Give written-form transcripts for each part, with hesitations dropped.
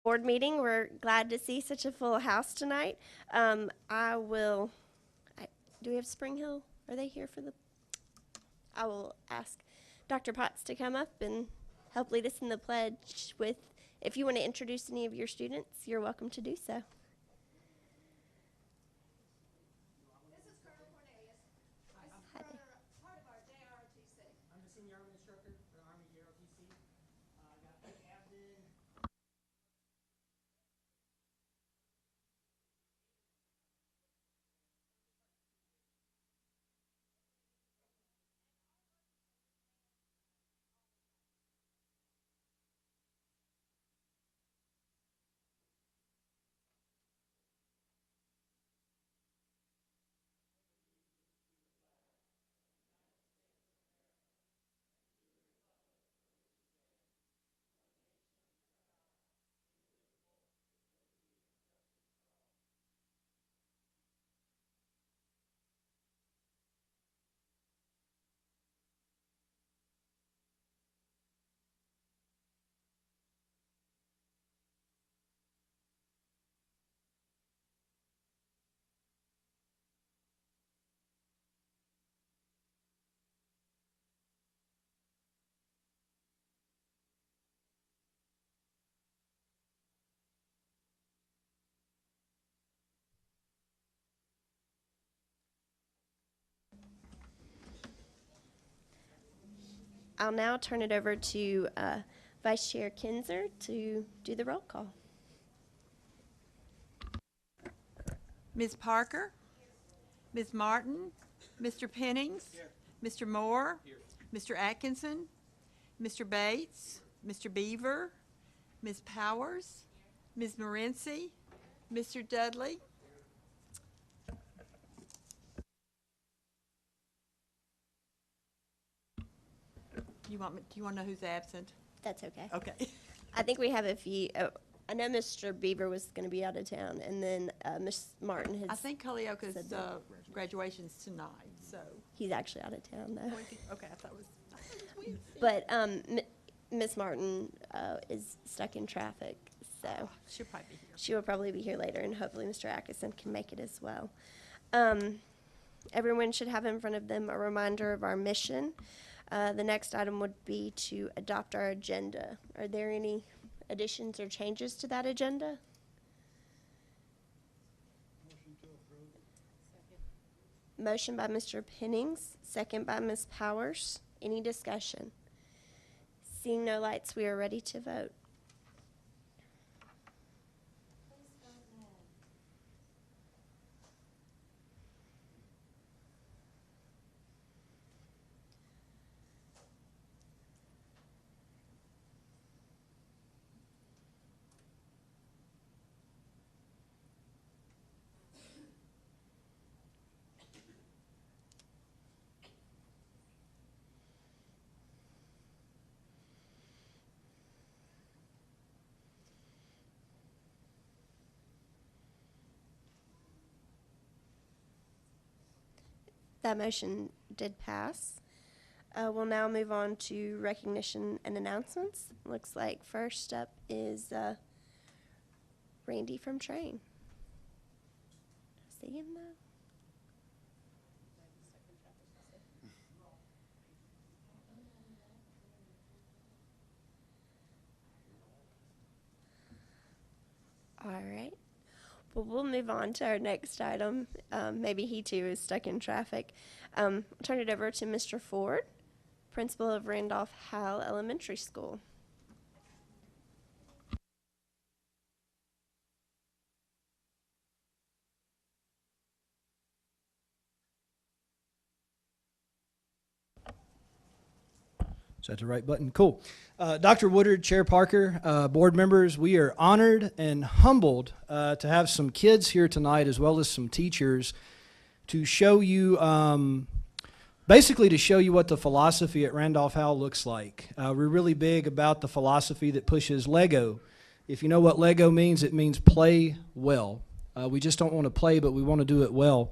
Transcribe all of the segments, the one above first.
Board meeting. We're glad to see such a full house tonight. I will, do we have Spring Hill? Are they here for the, I will ask Dr. Potts to come up and help lead us in the pledge with, if you want to introduce any of your students, you're welcome to do so. Hi there. Part of our JROTC. I'm the senior Army instructor for the Army JROTC. I got the captain. I'll now turn it over to Vice Chair Kinzer to do the roll call. Ms. Parker? Ms. Martin? Mr. Pennings? Mr. Moore? Mr. Atkinson? Mr. Bates? Mr. Beaver? Ms. Powers? Ms. Morency? Mr. Dudley? Do you want to know who's absent? That's okay. Okay. I think we have a few. I know Mr. Beaver was going to be out of town, and then Miss Martin has. I think Holyoke's said that. graduation's tonight, so. He's actually out of town though. Okay, I thought it was weird. But Miss Martin is stuck in traffic, so She'll probably be here. she will probably be here later, and hopefully Mr. Atkinson can make it as well. Everyone should have in front of them a reminder of our mission. The next item would be to adopt our agenda. Are there any additions or changes to that agenda? Motion by Mr. Pennings, second by Ms. Powers. Any discussion? Seeing no lights, we are ready to vote. That motion did pass. We'll now move on to recognition and announcements. Looks like first up is Randy from Train. See him though? All right. Well, we'll move on to our next item. Maybe he too is stuck in traffic. I'll turn it over to Mr. Ford, principal of Randolph Howell Elementary School. Is that the right button? Cool. Dr. Woodard, Chair Parker, board members, we are honored and humbled to have some kids here tonight as well as some teachers to show you, basically to show you what the philosophy at Randolph Howell looks like. We're really big about the philosophy that pushes Lego. If you know what Lego means, it means play well. We just don't want to play, but we want to do it well.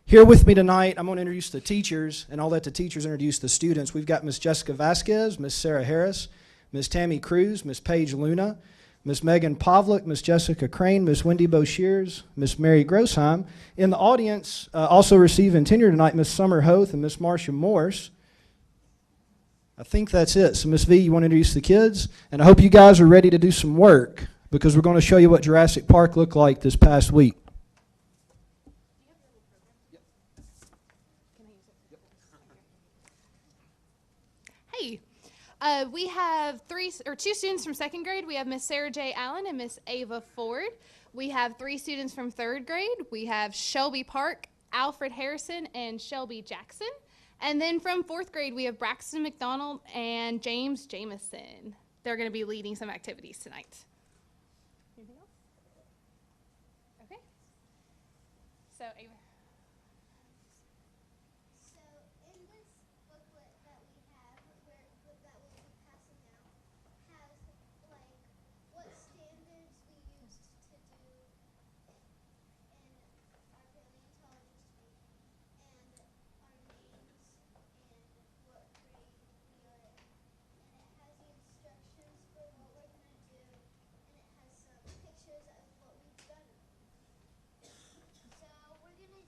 Here with me tonight, I'm going to introduce the teachers, and I'll let the teachers introduce the students. We've got Miss Jessica Vasquez, Miss Sarah Harris, Miss Tammy Cruz, Miss Paige Luna, Miss Megan Pavlik, Miss Jessica Crane, Miss Wendy Boshears, Miss Mary Grossheim. In the audience, also receiving tenure tonight, Miss Summer Hoth and Miss Marcia Morse. I think that's it. So, Miss V, you want to introduce the kids? And I hope you guys are ready to do some work because we're going to show you what Jurassic Park looked like this past week. Hey, we have two students from second grade. We have Miss Sarah J. Allen and Miss Ava Ford. We have 3 students from third grade. We have Shelby Park, Alfred Harrison, and Shelby Jackson. And then from fourth grade, we have Braxton McDonald and James Jamison. They're going to be leading some activities tonight. Anything else? Okay. So, Ava. So in this booklet that we have, that we'll be passing out, has like what standards we used to do in our paleontology week, and our names and what grade we are in. And it has the instructions for what we're gonna do, and it has some pictures of what we've done. So we're gonna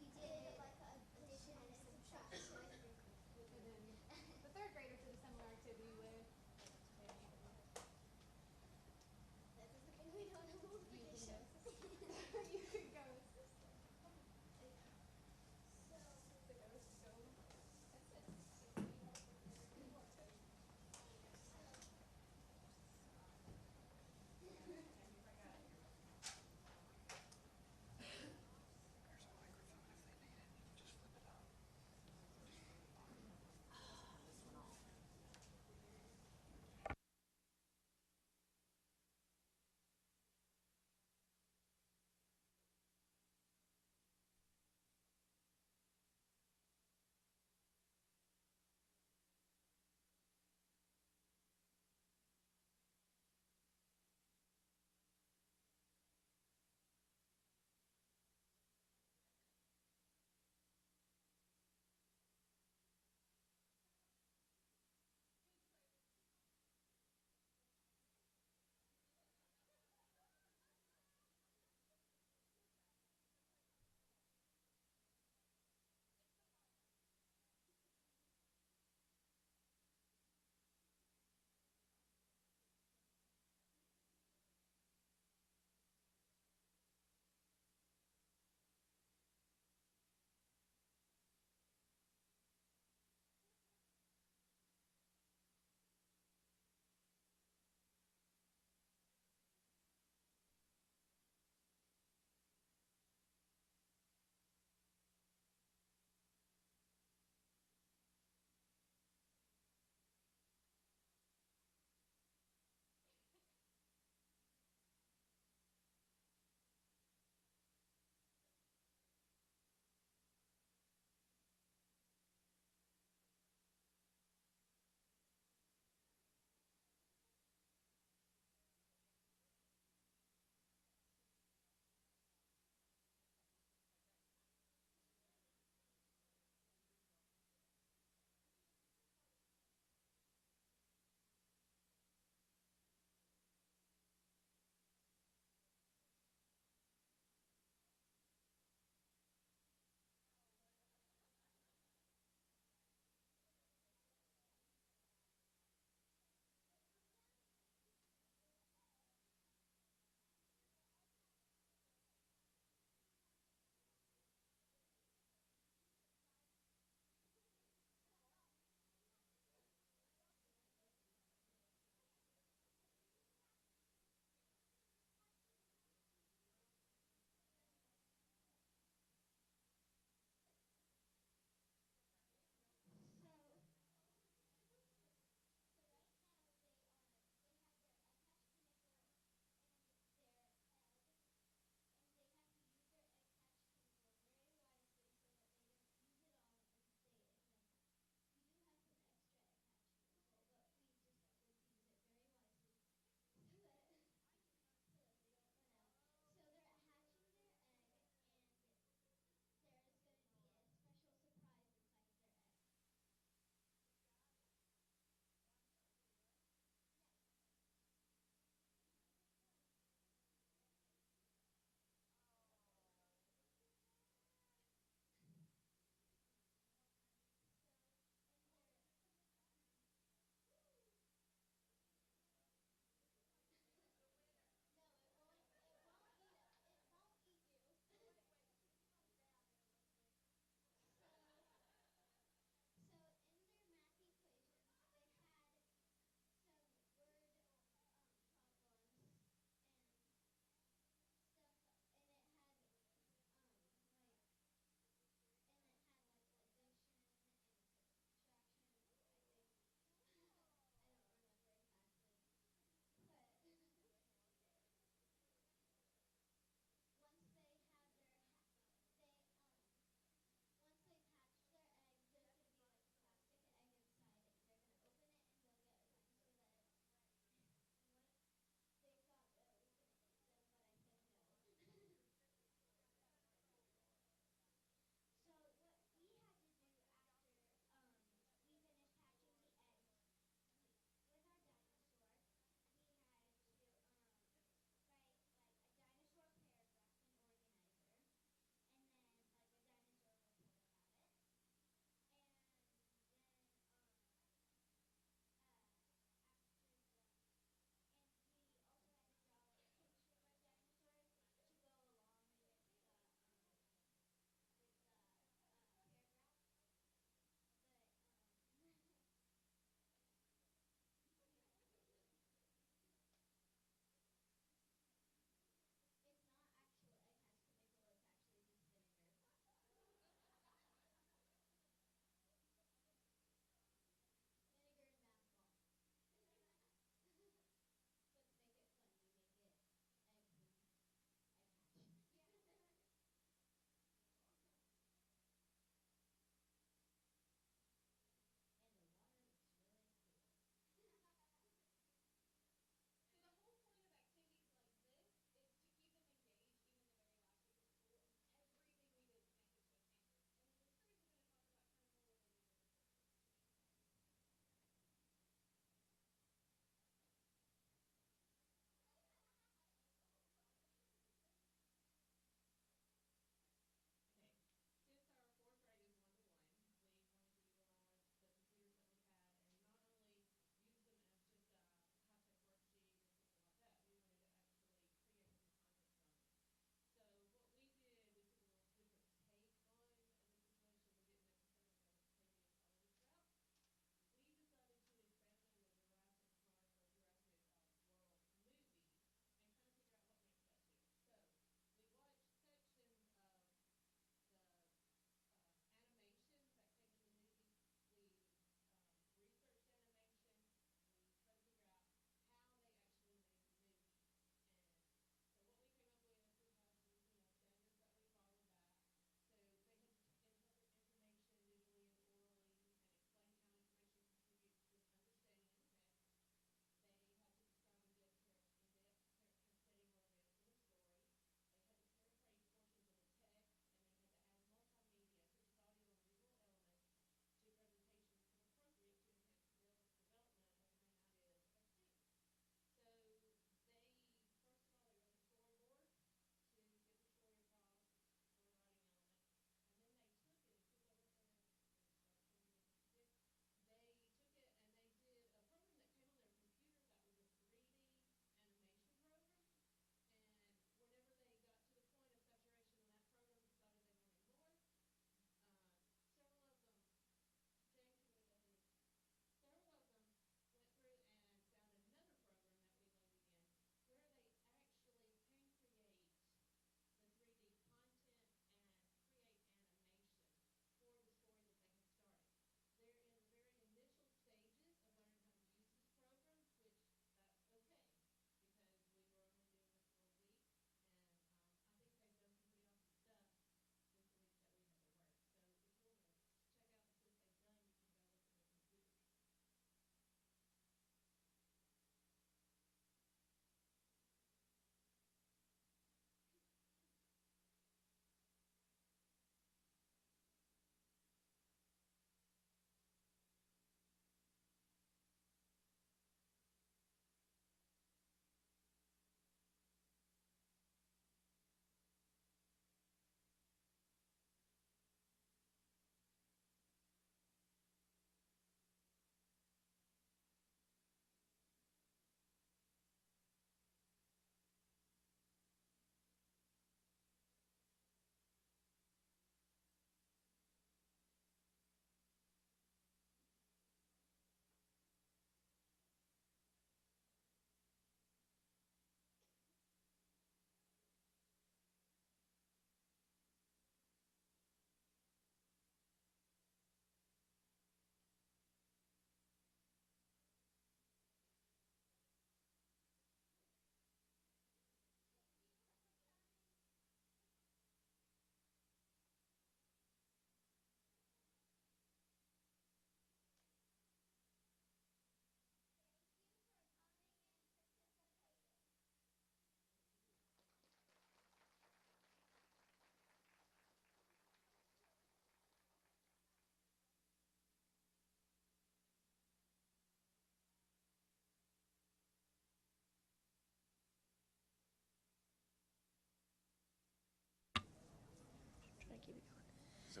keep it going. So,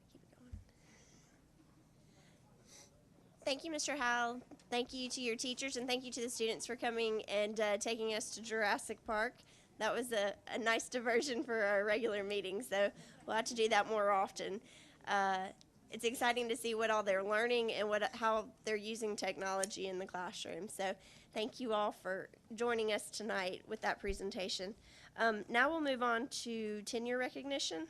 Keep it going. Thank you, Mr. Howell. Thank you to your teachers, and thank you to the students for coming and taking us to Jurassic Park. That was a nice diversion for our regular meetings, so we'll have to do that more often. It's exciting to see what all they're learning and how they're using technology in the classroom. So thank you all for joining us tonight with that presentation. Now we'll move on to tenure recognition.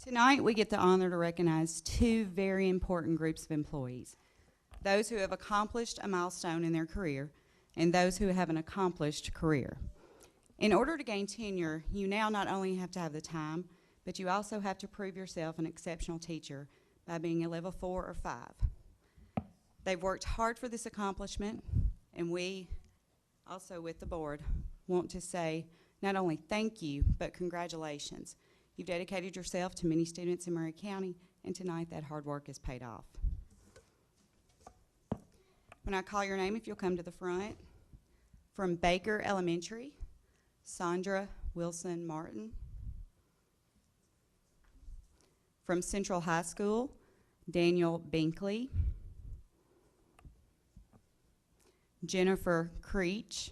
Tonight, we get the honor to recognize two very important groups of employees, those who have accomplished a milestone in their career and those who have an accomplished career. In order to gain tenure, you now not only have to have the time, but you also have to prove yourself an exceptional teacher by being a level 4 or 5. They've worked hard for this accomplishment, and we, also with the board, want to say not only thank you, but congratulations. You've dedicated yourself to many students in Murray County, and tonight that hard work is paid off. When I call your name, if you'll come to the front. From Baker Elementary, Sandra Wilson Martin. From Central High School, Daniel Binkley. Jennifer Creech.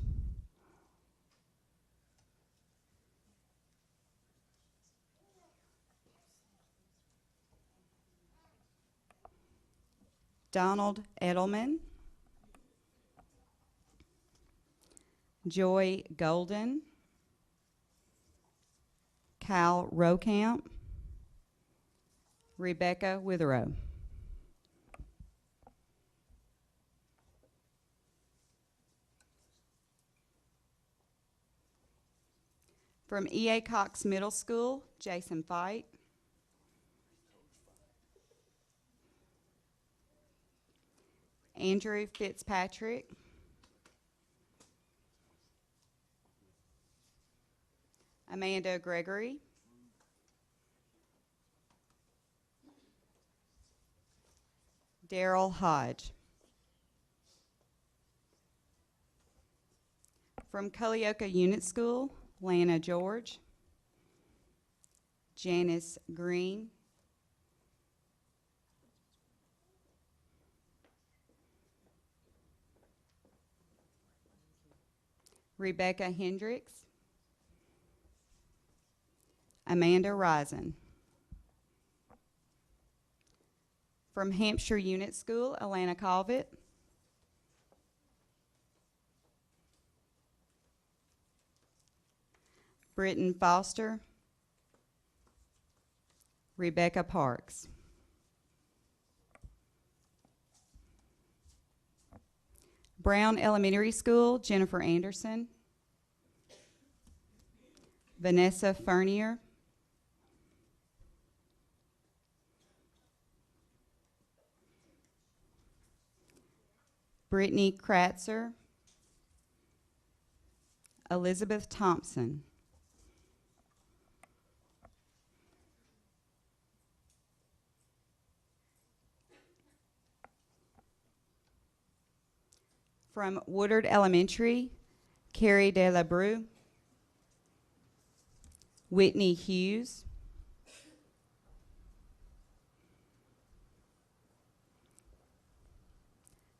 Donald Edelman. Joy Golden. Cal Rokamp. Rebecca Witherow. From E.A. Cox Middle School, Jason Fight. Andrew Fitzpatrick. Amanda Gregory. Daryl Hodge. From Culleoka Unit School, Lana George. Janice Green. Rebecca Hendricks. Amanda Risen. From Hampshire Unit School, Alana Calvett. Britton Foster. Rebecca Parks. Brown Elementary School, Jennifer Anderson. Vanessa Fernier. Brittany Kratzer. Elizabeth Thompson. From Woodard Elementary, Carrie De La Bru. Whitney Hughes.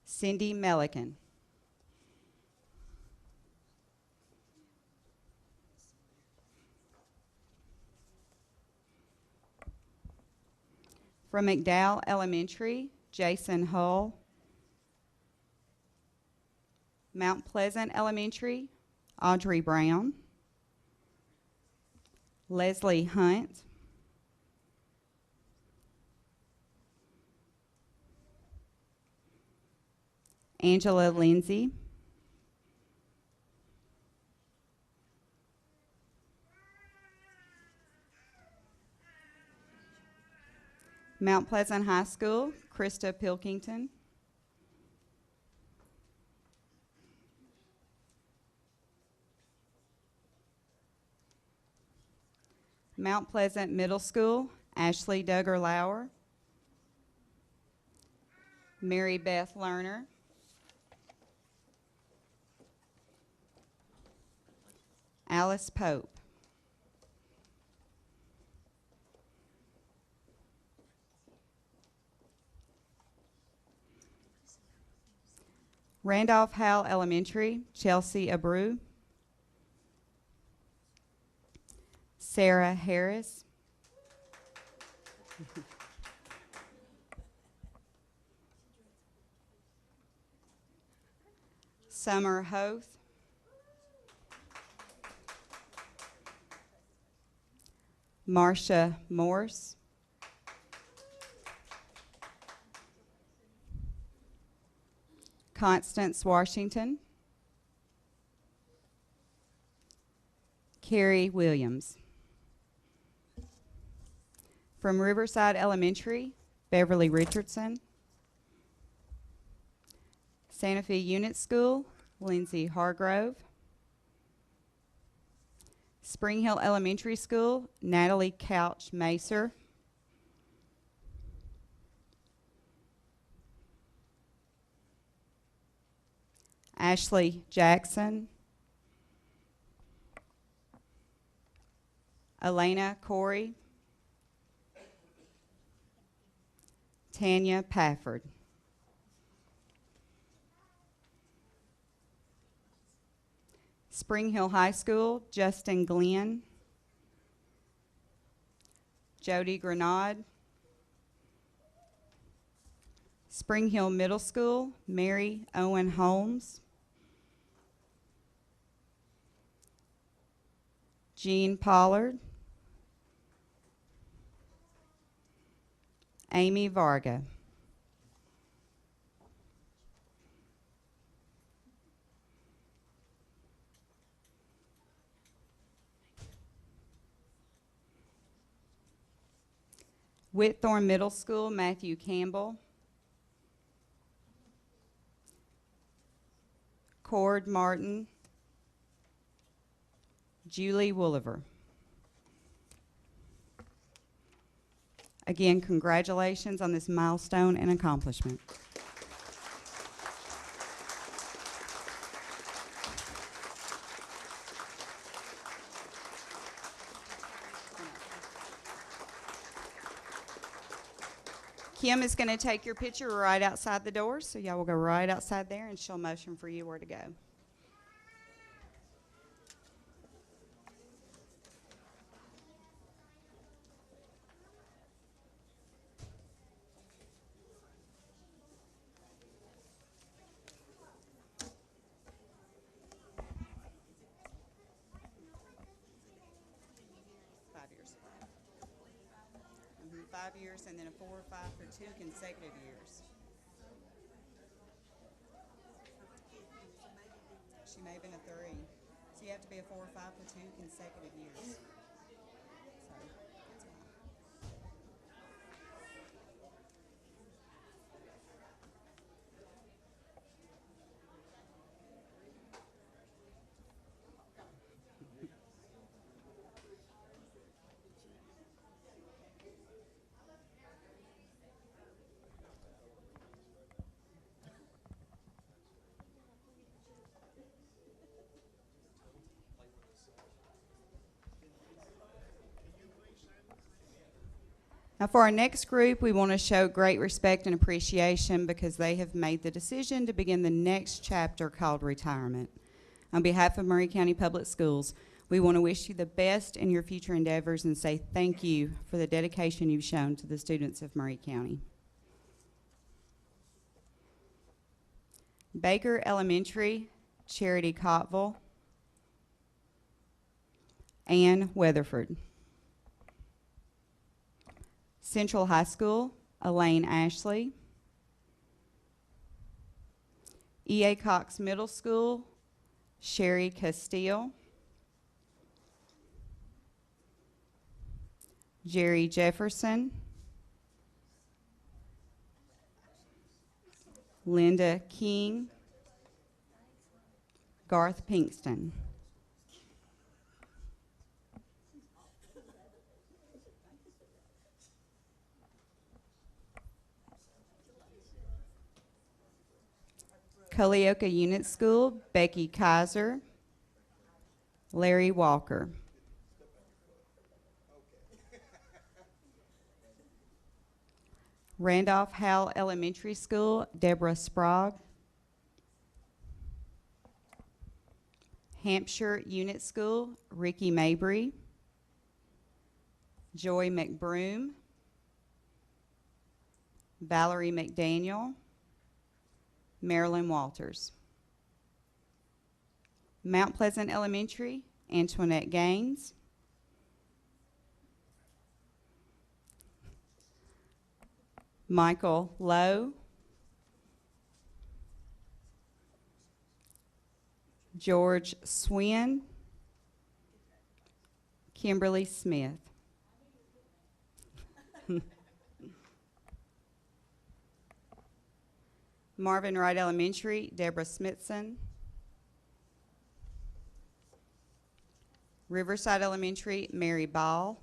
Cindy Melican. From McDowell Elementary, Jason Hull. Mount Pleasant Elementary, Audrey Brown. Leslie Hunt. Angela Lindsay. Mount Pleasant High School, Krista Pilkington. Mount Pleasant Middle School, Ashley Duggar Lauer. Mary Beth Lerner. Alice Pope. Randolph Howell Elementary, Chelsea Abreu. Sarah Harris. Summer Hoth. Marcia Morse. Constance Washington. Carrie Williams. From Riverside Elementary, Beverly Richardson. Santa Fe Unit School, Lindsay Hargrove. Spring Hill Elementary School, Natalie Couch Macer. Ashley Jackson. Elena Corey. Tanya Pafford. Spring Hill High School, Justin Glenn. Jody Grenade. Spring Hill Middle School, Mary Owen Holmes. Jean Pollard. Amy Varga. Whitthorne Middle School, Matthew Campbell. Cord Martin. Julie Wooliver. Again, congratulations on this milestone and accomplishment. Kim is going to take your picture right outside the door, so y'all will go right outside there and she'll motion for you where to go. Mhm, 5 years and then a 4 or 5 for 2 consecutive years. She may have been a 3. So you have to be a 4 or 5 for 2 consecutive years. So that's why. Now for our next group, we want to show great respect and appreciation because they have made the decision to begin the next chapter called retirement. On behalf of Maury County Public Schools, we want to wish you the best in your future endeavors and say thank you for the dedication you've shown to the students of Maury County. Baker Elementary, Charity Cottville, Ann Weatherford. Central High School, Elaine Ashley. E.A. Cox Middle School, Sherry Castile. Jerry Jefferson. Linda King. Garth Pinkston. Culleoka Unit School, Becky Kaiser. Larry Walker. Randolph Howell Elementary School, Deborah Sprague. Hampshire Unit School, Ricky Mabry. Joy McBroom. Valerie McDaniel. Marilyn Walters. Mount Pleasant Elementary, Antoinette Gaines. Michael Lowe. George Swin. Kimberly Smith. Marvin Wright Elementary, Deborah Smithson. Riverside Elementary, Mary Ball.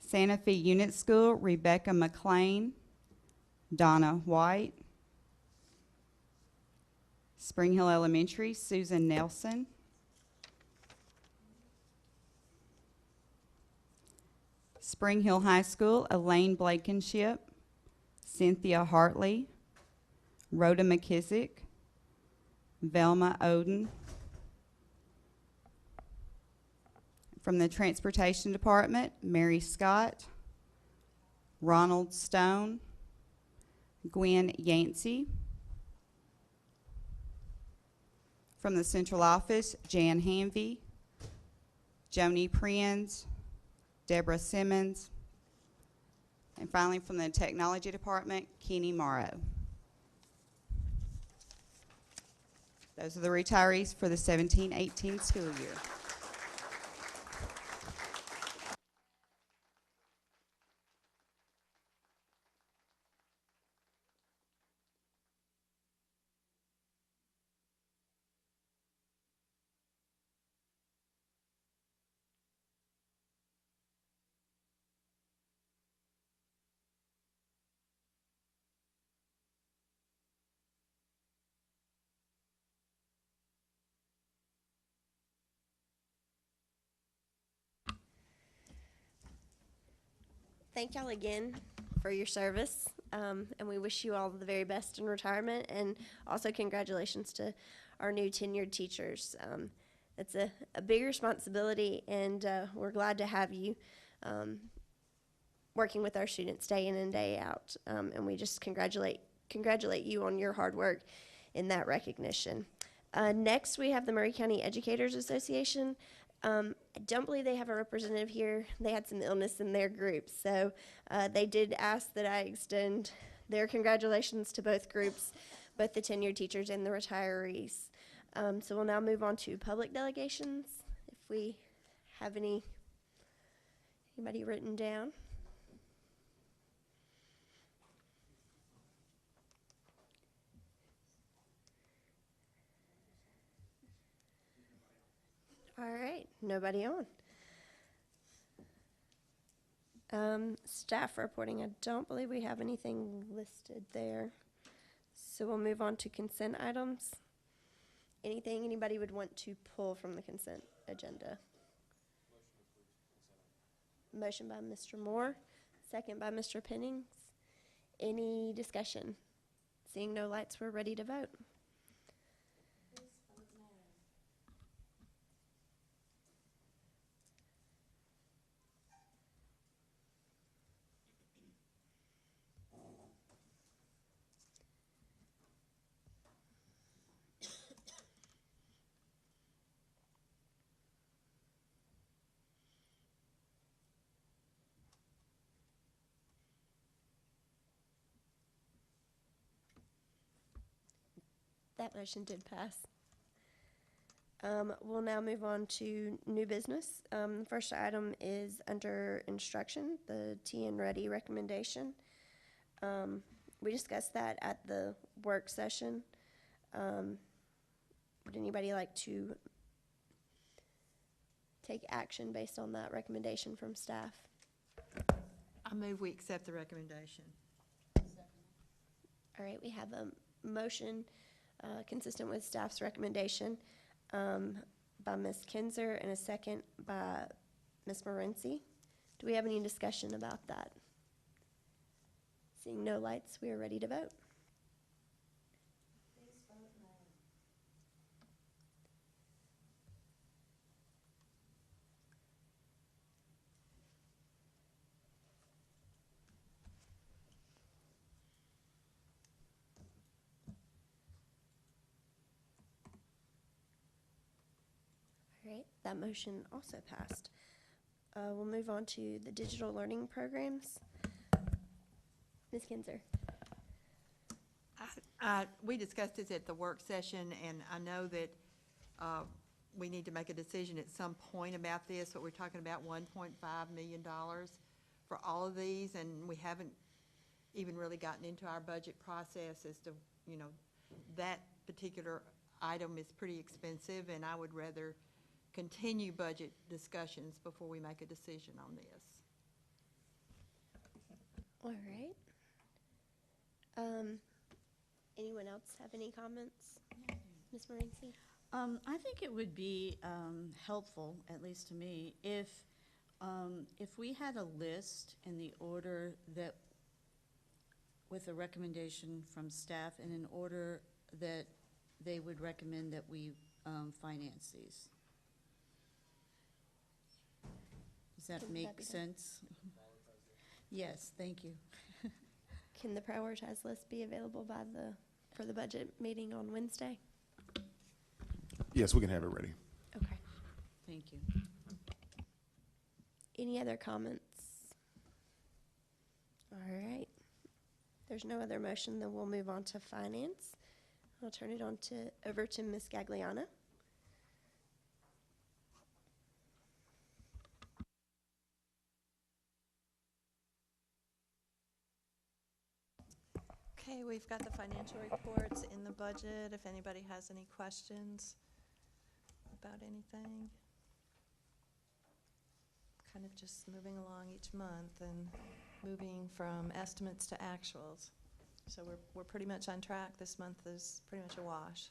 Santa Fe Unit School, Rebecca McLean, Donna White. Spring Hill Elementary, Susan Nelson. Spring Hill High School, Elaine Blankenship, Cynthia Hartley, Rhoda McKissick, Velma Oden. From the Transportation Department, Mary Scott, Ronald Stone, Gwen Yancey. From the Central Office, Jan Hanvey, Joni Prinz, Deborah Simmons. And finally, from the Technology Department, Kenny Morrow. Those are the retirees for the 17-18 school year. Thank y'all again for your service, and we wish you all the very best in retirement, and also congratulations to our new tenured teachers. It's a big responsibility, and we're glad to have you working with our students day in and day out, and we just congratulate you on your hard work in that recognition. Next, we have the Murray County Educators Association. I don't believe they have a representative here. They had some illness in their group, so they did ask that I extend their congratulations to both groups, both the tenured teachers and the retirees. So we'll now move on to public delegations. If we have anybody written down. All right, nobody on. Staff reporting, I don't believe we have anything listed there. So we'll move on to consent items. Anything anybody would want to pull from the consent agenda? Motion by Mr. Moore, second by Mr. Pennings. Any discussion? Seeing no lights, we're ready to vote. That motion did pass. We'll now move on to new business. The first item is under instruction, the TN Ready recommendation. We discussed that at the work session. Would anybody like to take action based on that recommendation from staff? I move we accept the recommendation. All right, we have a motion consistent with staff's recommendation by Ms. Kinzer and a second by Ms. Morency. Do we have any discussion about that? Seeing no lights, we are ready to vote. All right, that motion also passed. We'll move on to the digital learning programs. Ms. Kinzer. We discussed this at the work session, and I know that we need to make a decision at some point about this, but we're talking about $1.5 million for all of these, and we haven't even really gotten into our budget process as to, you know, that particular item is pretty expensive, and I would rather continue budget discussions before we make a decision on this. All right. Anyone else have any comments? Ms. Morency? I think it would be helpful, at least to me, if we had a list in the order that, with a recommendation from staff, and in order that they would recommend that we finance these. Does that Can make that be done? sense? Yes, thank you. Can the prioritized list be available for the budget meeting on Wednesday? Yes, we can have it ready. Okay. Thank you. Any other comments? All right. There's no other motion, then we'll move on to finance. I'll turn it over to Ms. Gagliano. Okay, we've got the financial reports in the budget, if anybody has any questions about anything. Kind of just moving along each month and moving from estimates to actuals. So we're pretty much on track. This month is pretty much a wash.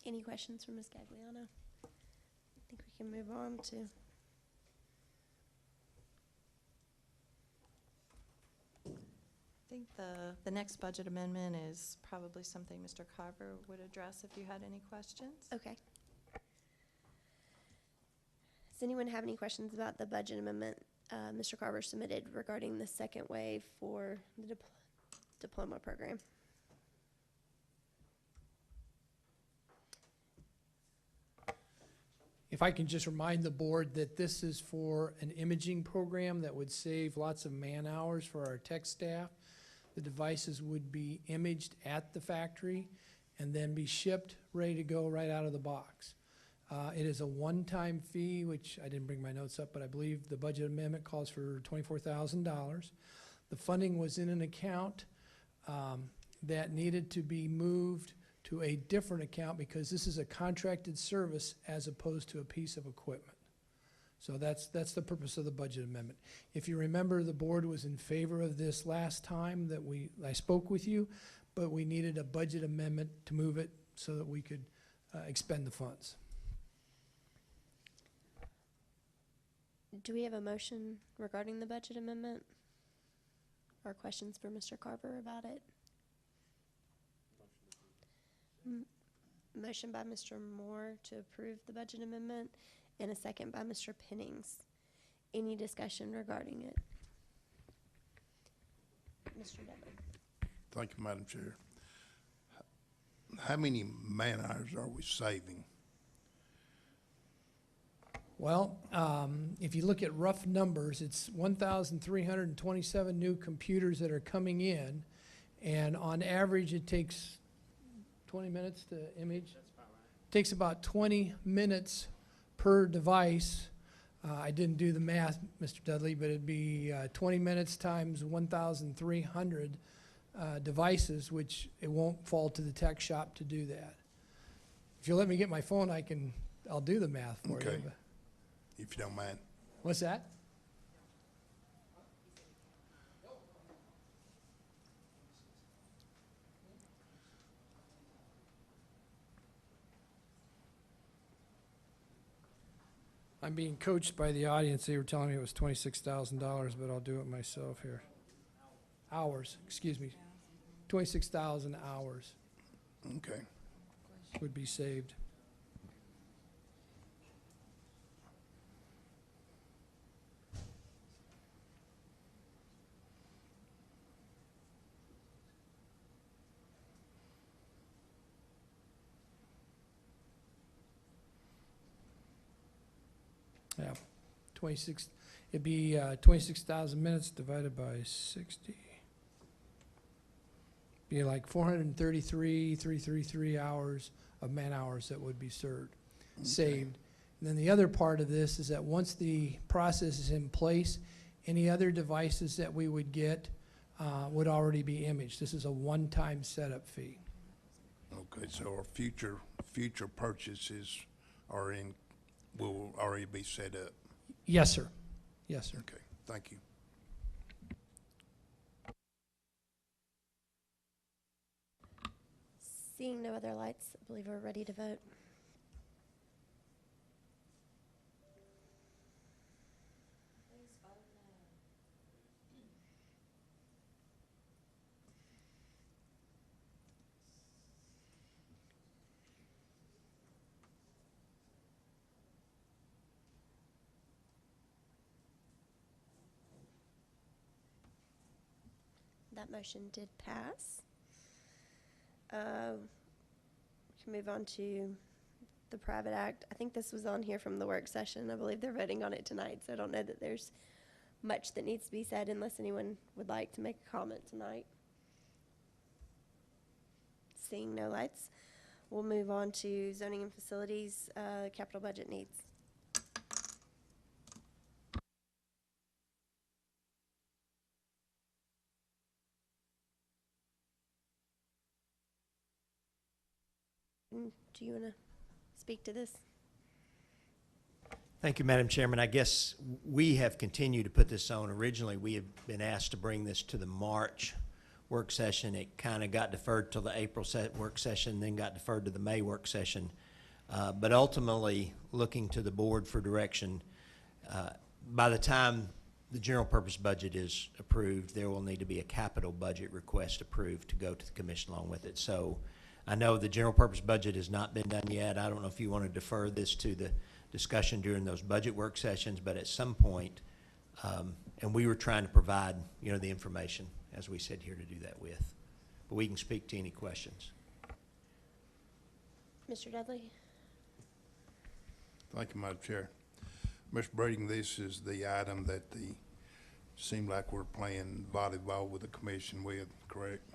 Any questions for Ms. Gagliano? I think we can move on to. I think the next budget amendment is probably something Mr. Carver would address if you had any questions. Okay. Does anyone have any questions about the budget amendment Mr. Carver submitted regarding the second wave for the diploma program? If I can just remind the board that this is for an imaging program that would save lots of man hours for our tech staff. The devices would be imaged at the factory and then be shipped, ready to go right out of the box. It is a one-time fee, which I didn't bring my notes up, but I believe the budget amendment calls for $24,000. The funding was in an account that needed to be moved to a different account because this is a contracted service as opposed to a piece of equipment. So that's the purpose of the budget amendment. If you remember, the board was in favor of this last time that I spoke with you, but we needed a budget amendment to move it so that we could expend the funds. Do we have a motion regarding the budget amendment? Or questions for Mr. Carver about it? Motion by Mr. Moore to approve the budget amendment and a second by Mr. Pennings. Any discussion regarding it? Mr. Devlin. Thank you, Madam Chair. How many man hours are we saving? Well, if you look at rough numbers, it's 1,327 new computers that are coming in, and on average, it takes 20 minutes to image? Takes about 20 minutes per device. I didn't do the math, Mr. Dudley, but it'd be 20 minutes times 1,300 devices, which it won't fall to the tech shop to do that. If you let me get my phone, I'll do the math for you. Okay. but- If you don't mind. What's that? I'm being coached by the audience. They were telling me it was $26,000, but I'll do it myself here. Hours, excuse me. 26,000 hours Okay. would be saved. Yeah, 26, it'd be 26,000 minutes divided by 60. Be like 333 hours of man hours that would be saved. And then the other part of this is that once the process is in place, any other devices that we would get would already be imaged. This is a one-time setup fee. Okay, so our future purchases will already be set up. Yes, sir. Yes, sir. Okay, thank you. Seeing no other lights, I believe we're ready to vote. That motion did pass. We can move on to the private act. I think this was on here from the work session. I believe they're voting on it tonight, so I don't know that there's much that needs to be said unless anyone would like to make a comment tonight. Seeing no lights, we'll move on to zoning and facilities, capital budget needs. Do you want to speak to this? Thank you, Madam Chairman. I guess we have continued to put this on. Originally, we had been asked to bring this to the March work session. It kind of got deferred till the April work session, then got deferred to the May work session. But ultimately, looking to the board for direction, by the time the general purpose budget is approved, there will need to be a capital budget request approved to go to the commission along with it. So I know the general purpose budget has not been done yet. I don't know if you want to defer this to the discussion during those budget work sessions, but at some point, and we were trying to provide, the information, as we said here, to do that with. But we can speak to any questions. Mr. Dudley? Thank you, Madam Chair. Mr. Breeding, this is the item that seemed like we're playing volleyball with the commission with, correct?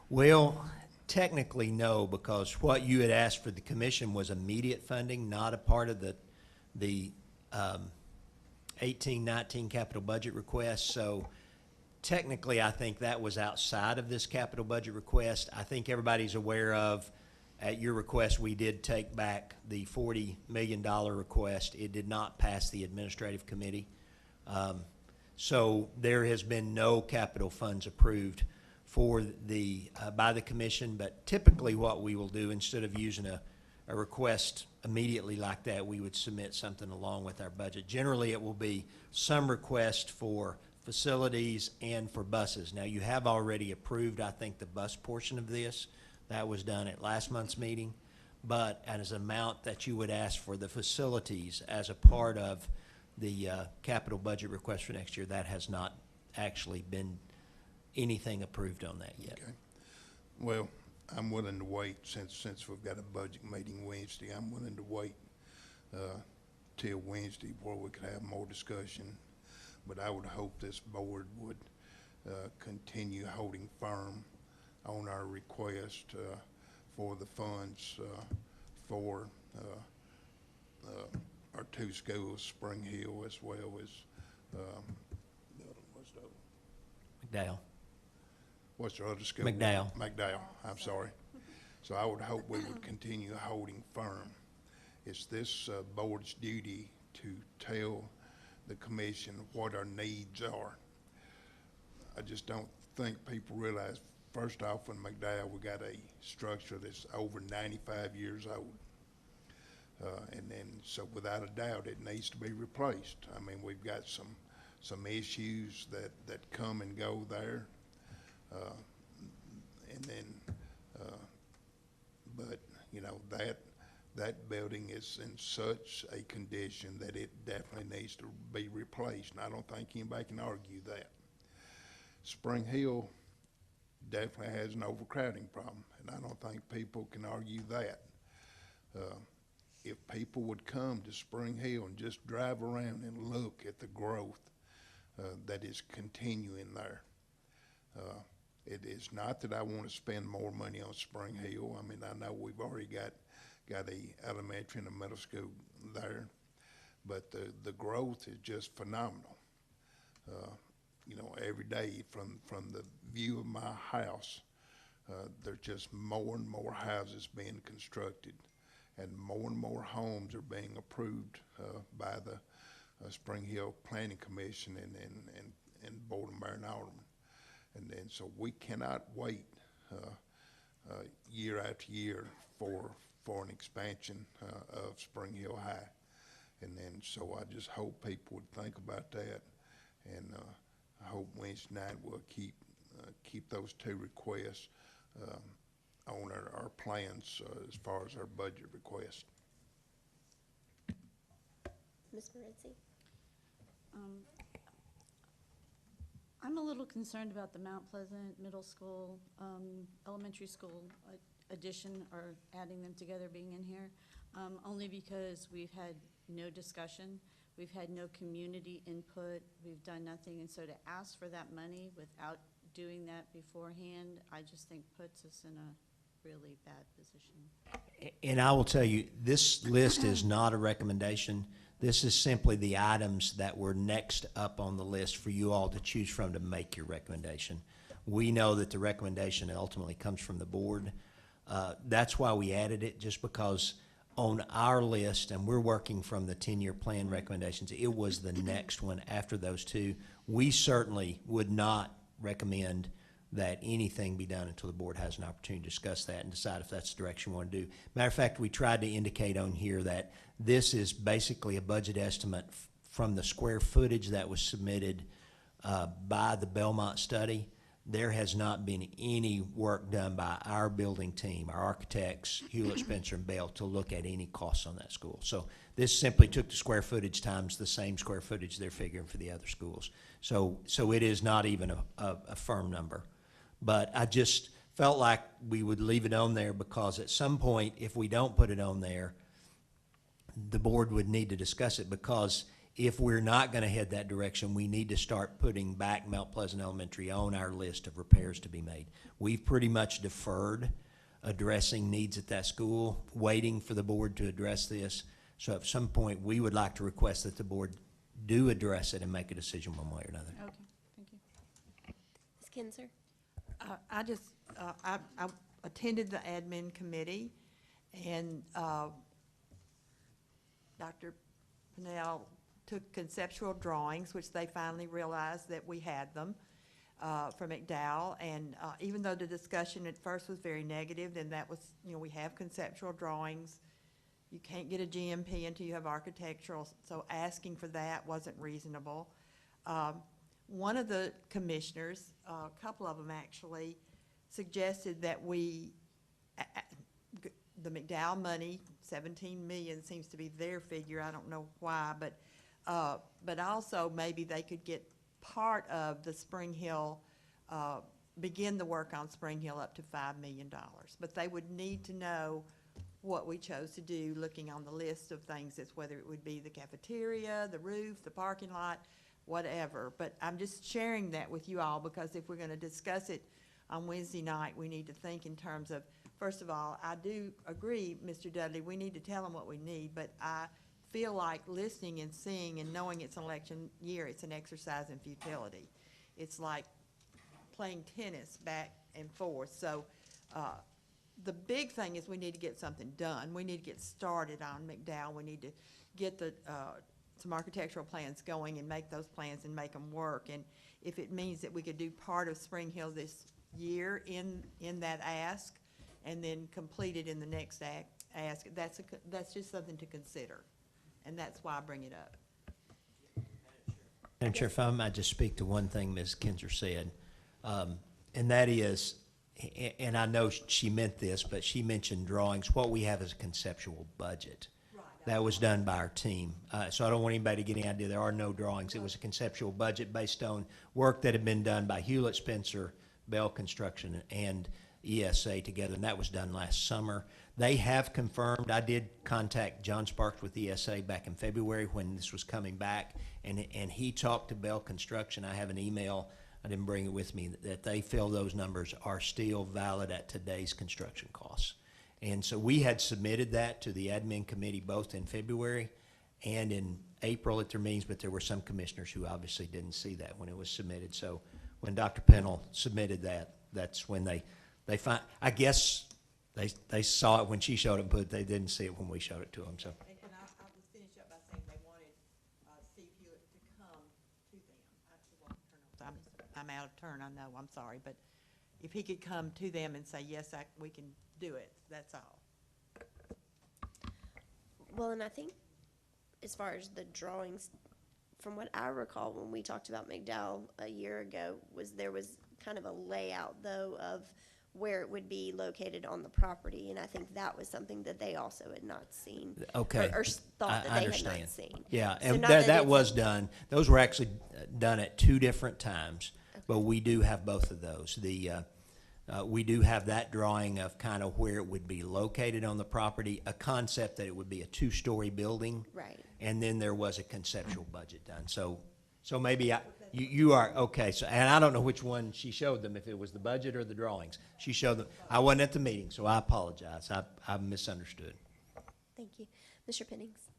Well, technically, no, because what you had asked for the commission was immediate funding, not a part of the 18-19 capital budget request. So technically, I think that was outside of this capital budget request. I think everybody's aware of, at your request, we did take back the $40 million request. It did not pass the administrative committee. So there has been no capital funds approved for by the commission, but typically what we will do, instead of using a request immediately like that, we would submit something along with our budget. Generally, it will be some request for facilities and for buses. Now, you have already approved, I think, the bus portion of this. That was done at last month's meeting, but as an amount that you would ask for the facilities as a part of the capital budget request for next year, that has not actually been anything approved on that yet. Okay. Well, I'm willing to wait since we've got a budget meeting Wednesday. I'm willing to wait till Wednesday where we could have more discussion. But I would hope this board would continue holding firm on our request for the funds for our two schools, Spring Hill as well as, the other one, what's the other one? McDowell. What's the other school? McDowell. McDowell, I'm sorry. So I would hope we would continue holding firm. It's this board's duty to tell the commission what our needs are. I just don't think people realize, first off, in McDowell, we got a structure that's over 95 years old. And then, so without a doubt, it needs to be replaced. I mean, we've got some issues that come and go there. And then, but, you know, that building is in such a condition that it definitely needs to be replaced, and I don't think anybody can argue that. Spring Hill definitely has an overcrowding problem, and I don't think people can argue that. If people would come to Spring Hill and just drive around and look at the growth that is continuing there. It is not that I want to spend more money on Spring Hill. I mean, I know we've already got a elementary and a middle school there, but the growth is just phenomenal. You know, every day from the view of my house, there's just more and more houses being constructed, and more homes are being approved by the Spring Hill Planning Commission and Board of Mayor and Alderman. And then, so we cannot wait year after year for an expansion of Spring Hill High. And then, so I just hope people would think about that, and I hope Wednesday night we'll keep those two requests on our plans as far as our budget request. Ms. Morency? I'm a little concerned about the Mount Pleasant Middle School, elementary school addition, or adding them together being in here, only because we've had no discussion, we've had no community input, we've done nothing, and so to ask for that money without doing that beforehand, I just think puts us in a really bad position. And I will tell you, this list is not a recommendation. This is simply the items that were next up on the list for you all to choose from to make your recommendation. We know that the recommendation ultimately comes from the board. That's why we added it, just because on our list, and we're working from the 10-year plan recommendations, it was the next one after those two. We certainly would not recommend that anything be done until the board has an opportunity to discuss that and decide if that's the direction we want to do. Matter of fact, we tried to indicate on here that this is basically a budget estimate from the square footage that was submitted by the Belmont study. There has not been any work done by our building team, our architects, Hewlett, Spencer, and Bell, to look at any costs on that school. So this simply took the square footage times the same square footage they're figuring for the other schools. So it is not even a firm number. But I just felt like we would leave it on there, because at some point, if we don't put it on there, the board would need to discuss it, because if we're not going to head that direction, we need to start putting back Mount Pleasant Elementary on our list of repairs to be made. We've pretty much deferred addressing needs at that school, waiting for the board to address this. So at some point, we would like to request that the board do address it and make a decision one way or another. Okay, thank you. Ms. Kinzer? I attended the admin committee, and Dr. Pinnell took conceptual drawings, which they finally realized that we had them, from McDowell. And even though the discussion at first was very negative, then that was, you know, we have conceptual drawings. You can't get a GMP until you have architectural, so asking for that wasn't reasonable. One of the commissioners, a couple of them actually, suggested that we, the McDowell money, 17 million seems to be their figure, I don't know why, but also maybe they could get part of the Spring Hill, begin the work on Spring Hill up to $5 million. But they would need to know what we chose to do, looking on the list of things, as whether it would be the cafeteria, the roof, the parking lot, whatever. But I'm just sharing that with you all, because if we're going to discuss it on Wednesday night, we need to think in terms of, first of all, I do agree, Mr. Dudley, we need to tell them what we need, but I feel like listening and seeing and knowing it's an election year, it's an exercise in futility. It's like playing tennis back and forth. So the big thing is we need to get something done. We need to get started on McDowell. We need to get some architectural plans going and make those plans and make them work. And if it means that we could do part of Spring Hill this year in that ask and then complete it in the next ask, that's just something to consider. And that's why I bring it up. Madam Chair, if I might just speak to one thing Ms. Kinzer said, and that is, and I know she meant this, but she mentioned drawings. What we have is a conceptual budget. That was done by our team. So I don't want anybody to get any idea. There are no drawings. It was a conceptual budget based on work that had been done by Hewlett Spencer, Bell Construction, and ESA together, and that was done last summer. They have confirmed. I did contact John Sparks with ESA back in February when this was coming back, and he talked to Bell Construction. I have an email, I didn't bring it with me, that they feel those numbers are still valid at today's construction costs. And so we had submitted that to the admin committee both in February and in April at their meetings, but there were some commissioners who obviously didn't see that when it was submitted. So when Dr. Pennell submitted that, that's when they find, I guess they saw it when she showed it, but they didn't see it when we showed it to them. So. And I'll just finish up by saying they wanted Steve Hewitt to come to them. I'm out of turn, I know, I'm sorry, but if he could come to them and say, yes, we can do it, that's all. Well, and I think as far as the drawings, from what I recall when we talked about McDowell a year ago, there was kind of a layout, though, of where it would be located on the property, and I think that was something that they also had not seen. Okay. Or thought that I they understand. had not seen. Yeah, So and not that it's was a- done. Those were actually done at 2 different times, but we do have both of those. We do have that drawing of kind of where it would be located on the property, a concept that it would be a 2-story building. Right. And then there was a conceptual budget done. So maybe you are, okay, so, and I don't know which one she showed them, if it was the budget or the drawings. She showed them, I wasn't at the meeting, so I apologize. I misunderstood. Thank you. Mr. Pennings?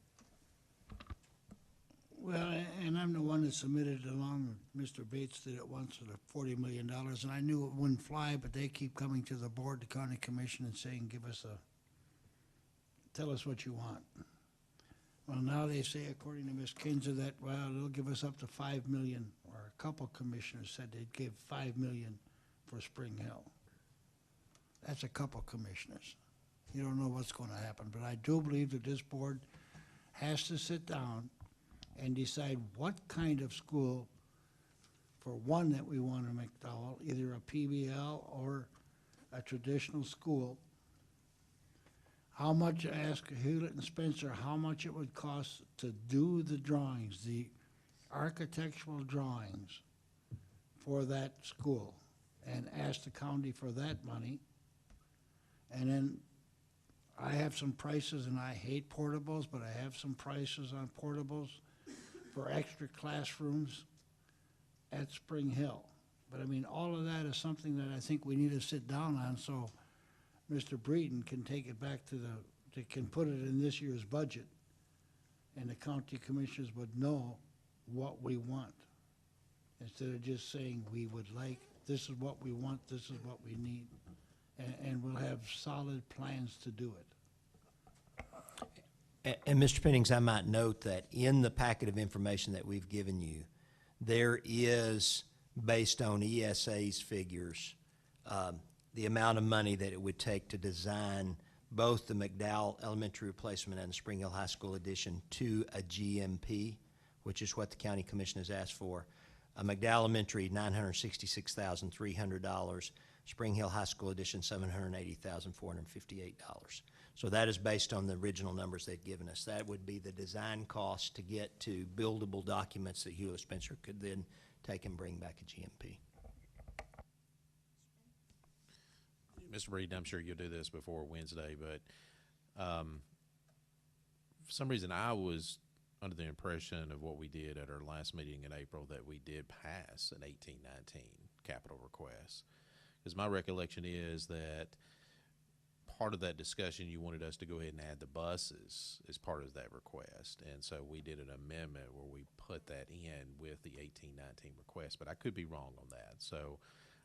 Well, and I'm the one that submitted along with Mr. Bates that it wants the $40 million, and I knew it wouldn't fly, but they keep coming to the board, the county commission, and saying, tell us what you want. Well, now they say, according to Ms. Kinzer, that, well, they'll give us up to $5 million, or a couple commissioners said they'd give $5 million for Spring Hill. That's a couple commissioners. You don't know what's going to happen, but I do believe that this board has to sit down and decide what kind of school, for one, that we want in McDowell, either a PBL or a traditional school. How much, ask Hewlett and Spencer, how much it would cost to do the drawings, the architectural drawings for that school, and ask the county for that money. And then I have some prices, and I hate portables, but I have some prices on portables for extra classrooms at Spring Hill. But I mean, all of that is something that I think we need to sit down on, so Mr. Breeden can take it back to can put it in this year's budget, and the county commissioners would know what we want, instead of just saying we would like, this is what we want, this is what we need, and we'll have solid plans to do it. And Mr. Pennings, I might note that in the packet of information that we've given you, there is, based on ESA's figures, the amount of money that it would take to design both the McDowell Elementary Replacement and the Spring Hill High School addition to a GMP, which is what the county commission has asked for. McDowell Elementary, $966,300. Spring Hill High School addition, $780,458. So that is based on the original numbers they'd given us. That would be the design cost to get to buildable documents that Hewlett Spencer could then take and bring back a GMP. Mr. Breeden, I'm sure you'll do this before Wednesday, but for some reason I was under the impression of what we did at our last meeting in April that we did pass an 1819 capital request. Because my recollection is that part of that discussion, you wanted us to go ahead and add the buses as part of that request. And so we did an amendment where we put that in with the 18-19 request, but I could be wrong on that. So,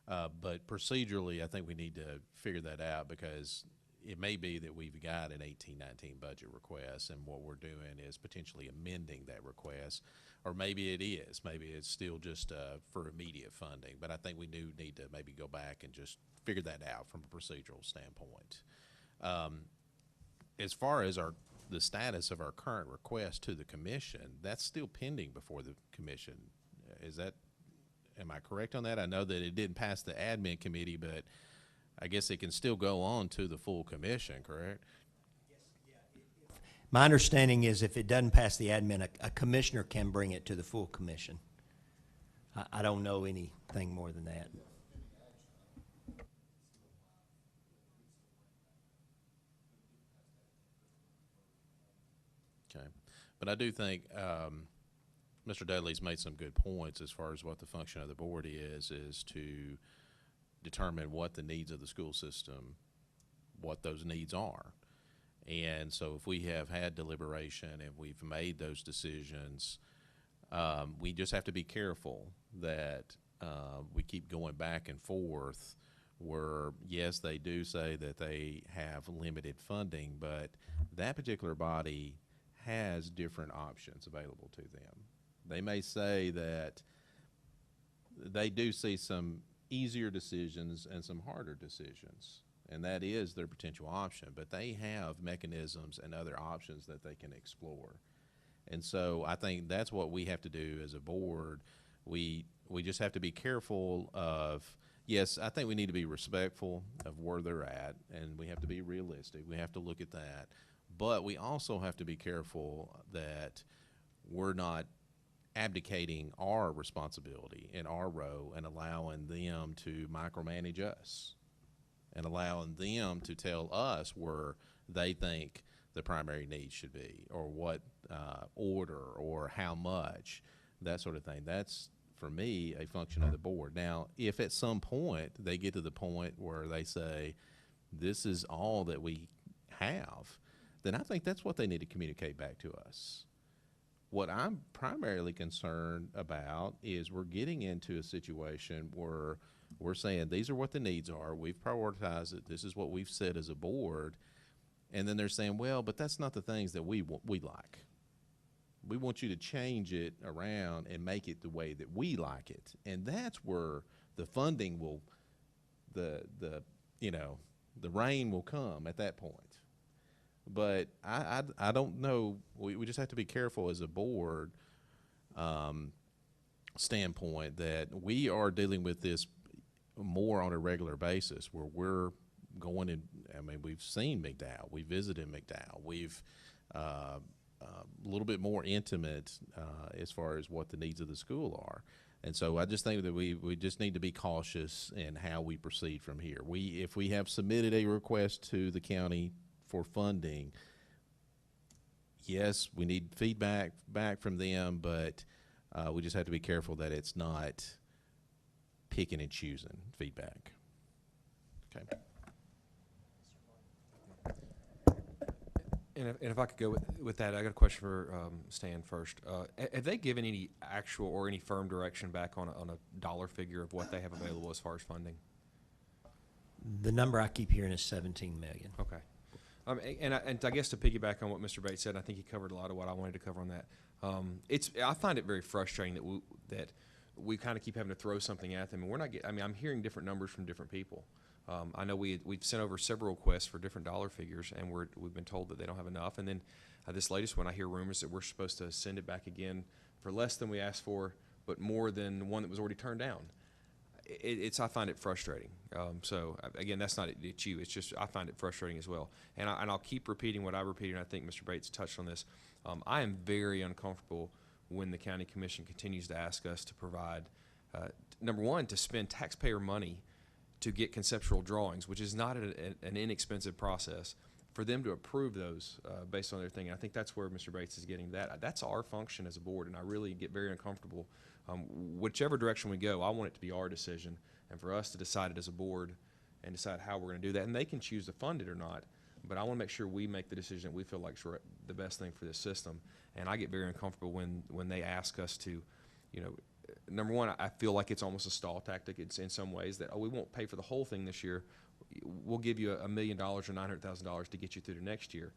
but procedurally, I think we need to figure that out, because it may be that we've got an 18-19 budget request, and what we're doing is potentially amending that request, or maybe it is. Maybe it's still just for immediate funding. But I think we do need to maybe go back and just figure that out from a procedural standpoint. As far as the status of our current request to the commission, that's still pending before the commission. Am I correct on that? I know that it didn't pass the admin committee, but I guess it can still go on to the full commission, correct? My understanding is if it doesn't pass the admin, a commissioner can bring it to the full commission. I don't know anything more than that. Okay. But I do think Mr. Dudley's made some good points as far as what the function of the board is to determine what the needs of the school system, what those needs are. And so if we have had deliberation and we've made those decisions, we just have to be careful that we keep going back and forth where, yes, they do say that they have limited funding, but that particular body has different options available to them. They may say that they do see some easier decisions and some harder decisions, and that is their potential option, but they have mechanisms and other options that they can explore. And so I think that's what we have to do as a board. We just have to be careful of, yes, I think we need to be respectful of where they're at, and we have to be realistic. We have to look at that. But we also have to be careful that we're not abdicating our responsibility in our role and allowing them to micromanage us and allowing them to tell us where they think the primary needs should be, or what order or how much, that sort of thing. That's, for me, a function of the board. Now, if at some point they get to the point where they say, this is all that we have, then I think that's what they need to communicate back to us. What I'm primarily concerned about is we're getting into a situation where we're saying these are what the needs are, we've prioritized it, this is what we've said as a board, and then they're saying, well, but that's not the things that we like. We want you to change it around and make it the way that we like it. And that's where the funding will, the rain will come at that point. But I don't know, we just have to be careful as a board standpoint that we are dealing with this more on a regular basis, where we're going in. I mean, we've seen McDowell, we visited McDowell, we've a little bit more intimate as far as what the needs of the school are. And so I just think that we just need to be cautious in how we proceed from here. If we have submitted a request to the county for funding, yes, we need feedback back from them, but we just have to be careful that it's not picking and choosing feedback. Okay. And if I could go with that, I got a question for Stan first. Have they given any actual or any firm direction back on a dollar figure of what they have available as far as funding? The number I keep hearing is 17 million. Okay. And I guess to piggyback on what Mr. Bates said, I think he covered a lot of what I wanted to cover on that. I find it very frustrating that we kind of keep having to throw something at them, and we're not I'm hearing different numbers from different people. I know we've sent over several requests for different dollar figures, and we've been told that they don't have enough. And then this latest one, I hear rumors that we're supposed to send it back again for less than we asked for, but more than the one that was already turned down. I find it frustrating. So again, that's not at you. It's just I find it frustrating as well. And I'll keep repeating what I repeated. And I think Mr. Bates touched on this. I am very uncomfortable when the county commission continues to ask us to provide, number one, to spend taxpayer money to get conceptual drawings, which is not an inexpensive process, for them to approve those based on their thing. And I think that's where Mr. Bates is getting that. That's our function as a board, and I really get very uncomfortable. Whichever direction we go, I want it to be our decision, and for us to decide it as a board and decide how we're going to do that. And they can choose to fund it or not, but I want to make sure we make the decision that we feel like is the best thing for this system. And I get very uncomfortable when they ask us to, you know, number one, I feel like it's almost a stall tactic. It's in some ways that, oh, we won't pay for the whole thing this year. We'll give you $1 million or $900,000 to get you through to next year.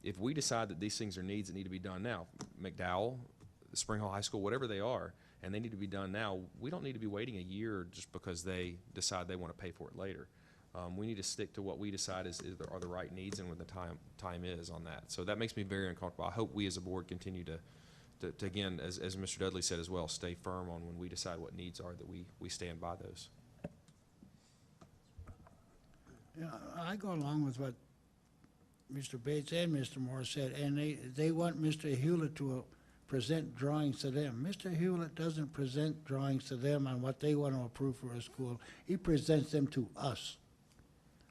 If we decide that these things are needs that need to be done now, McDowell, Spring Hill High School, whatever they are, and they need to be done now, we don't need to be waiting a year just because they decide they want to pay for it later. We need to stick to what we decide are the right needs and when the time is on that. So that makes me very uncomfortable. I hope we as a board continue to again, as Mr. Dudley said as well, stay firm on when we decide what needs are, that we stand by those. Yeah, I go along with what Mr. Bates and Mr. Moore said, and they want Mr. Hewlett to present drawings to them. Mr. Hewlett doesn't present drawings to them on what they want to approve for a school. He presents them to us.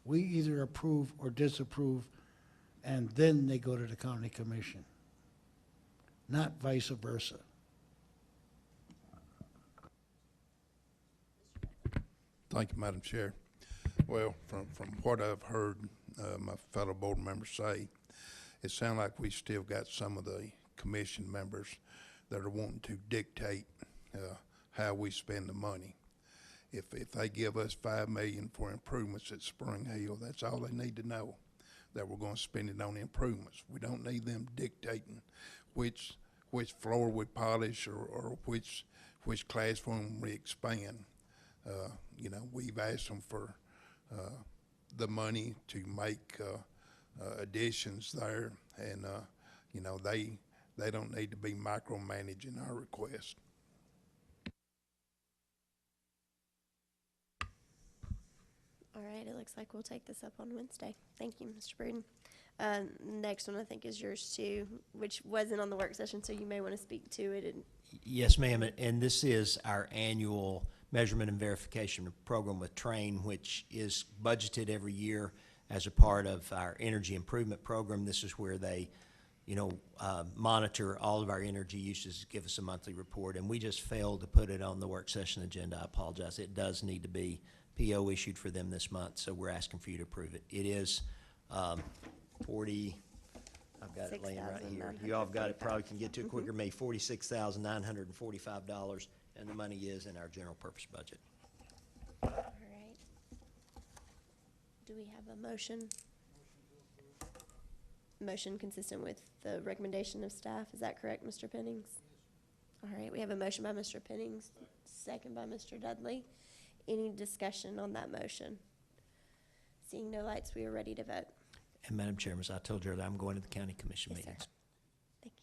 We either approve or disapprove, and then they go to the county commission, not vice versa. Thank you, Madam Chair. Well, from what I've heard my fellow board members say, it sounds like we still got some of the commission members that are wanting to dictate how we spend the money. If they give us $5 million for improvements at Spring Hill, that's all they need to know, that we're going to spend it on improvements. We don't need them dictating which floor we polish or which classroom we expand. You know, we've asked them for the money to make additions there, and you know, they don't need to be micromanaging our request. All right, it looks like we'll take this up on Wednesday. Thank you, Mr. Breeden. Next one I think is yours too, which wasn't on the work session, so you may want to speak to it. Yes, ma'am, and this is our annual measurement and verification program with Train, which is budgeted every year as a part of our energy improvement program. This is where they, you know, monitor all of our energy uses, give us a monthly report, and we just failed to put it on the work session agenda. I apologize. It does need to be PO issued for them this month, so we're asking for you to approve it. It is 40, I've got it laying right here. You all have got it, probably can get to it quicker than me, $46,945, and the money is in our general purpose budget. All right. Do we have a motion? Motion consistent with the recommendation of staff, is that correct, Mr. Pennings? All right, we have a motion by Mr. Pennings, second by Mr. Dudley. Any discussion on that motion? Seeing no lights, we are ready to vote. And Madam Chairman, as I told you earlier, I'm going to the county commission Yes, sir. meetings. Thank you.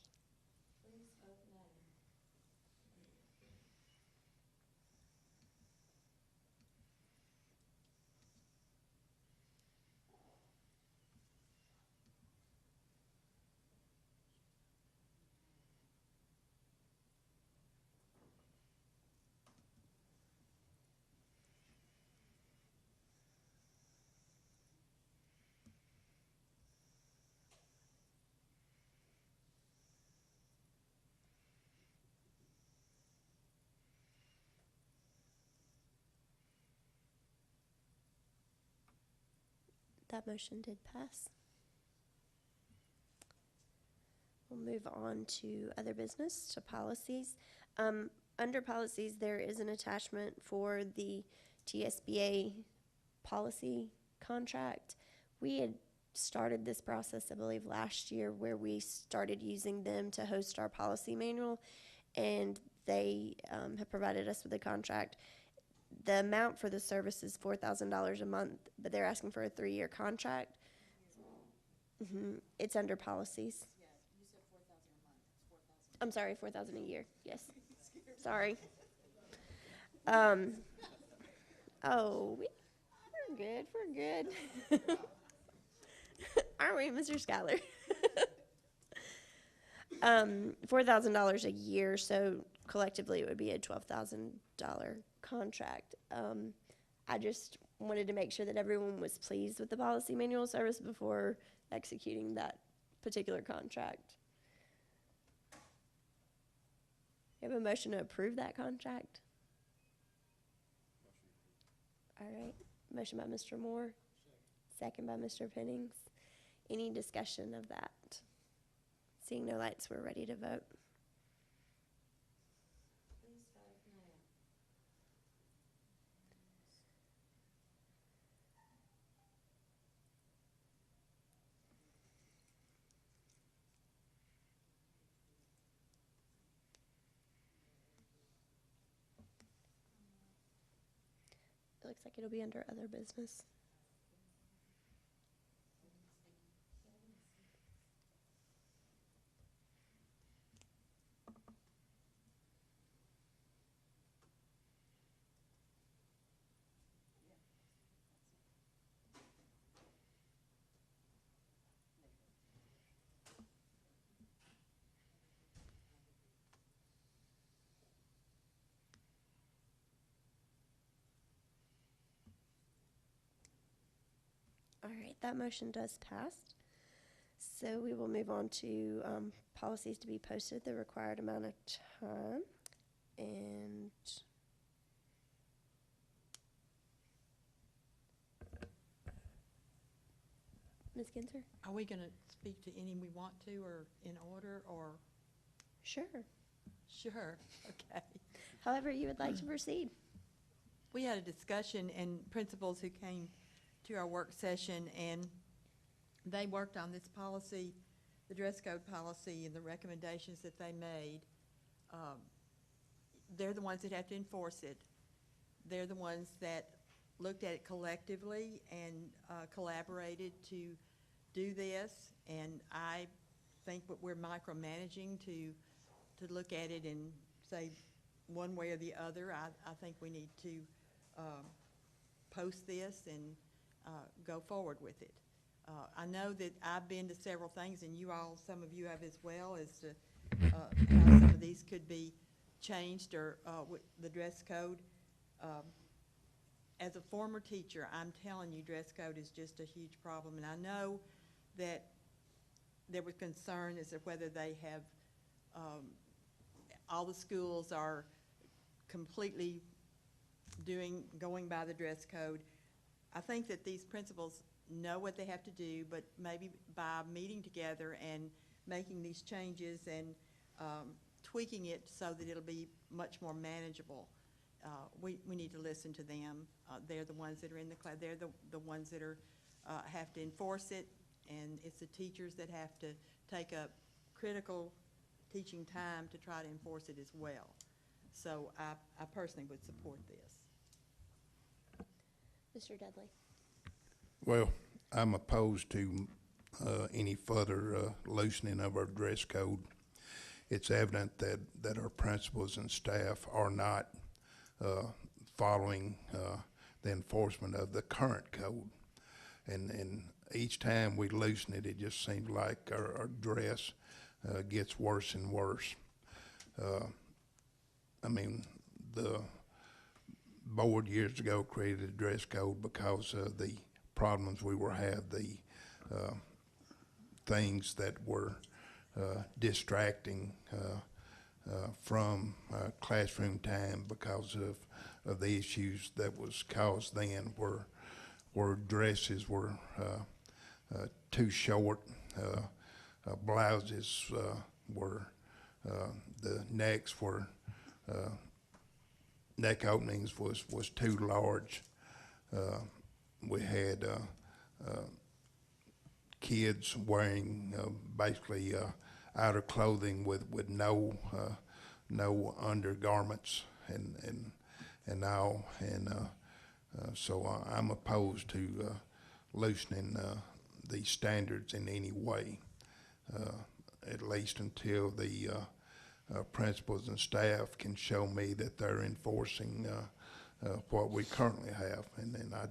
That motion did pass. We'll move on to other business, to policies. Under policies, there is an attachment for the TSBA policy contract. We had started this process, I believe, last year, where we started using them to host our policy manual, and they have provided us with a contract. The amount for the service is $4,000 a month, but they're asking for a 3-year contract. It's under policies. Yeah, you said 4,000 a month, it's 4,000. I'm sorry, 4,000 a year. Yes. Sorry. Oh, we're good. We're good. Aren't we, Mr. Schuyler? $4,000 a year, so collectively it would be a $12,000 contract. I just wanted to make sure that everyone was pleased with the policy manual service before executing that particular contract. You have a motion to approve that contract? All right, motion by Mr. Moore, second by Mr. Pennings. Any discussion of that? Seeing no lights, we're ready to vote. It looks like it'll be under other business. All right, that motion does pass. So we will move on to policies to be posted the required amount of time. And Ms. Kinzer? Are we going to speak to any we want to, or in order, or? Sure. Sure, okay. However you would like to proceed. We had a discussion, and principals who came to our work session, and they worked on this policy, the dress code policy, and the recommendations that they made. They're the ones that have to enforce it. They're the ones that looked at it collectively and collaborated to do this. And I think that we're micromanaging to look at it and say one way or the other. I think we need to post this and go forward with it. I know that I've been to several things, and you all, some of you have as well, as to how some of these could be changed, or with the dress code. As a former teacher, I'm telling you, dress code is just a huge problem. And I know that there was concern as to whether they have, all the schools are completely going by the dress code. I think that these principals know what they have to do, but maybe by meeting together and making these changes and tweaking it so that it'll be much more manageable, we need to listen to them. They're the ones that are in the class. They're the ones that are have to enforce it, and it's the teachers that have to take up critical teaching time to try to enforce it as well. So I personally would support this. Mr. Dudley? Well, I'm opposed to any further loosening of our dress code. It's evident that our principals and staff are not following the enforcement of the current code. And each time we loosen it, it just seems like our dress gets worse and worse. I mean, the board years ago created a dress code because of the problems we had, the things that were distracting from classroom time because of the issues that was caused then, where dresses were too short, blouses were, the necks were, neck openings was too large. We had kids wearing basically outer clothing with no undergarments and all, and so I'm opposed to loosening the standards in any way, at least until the principals and staff can show me that they're enforcing what we currently have. And then I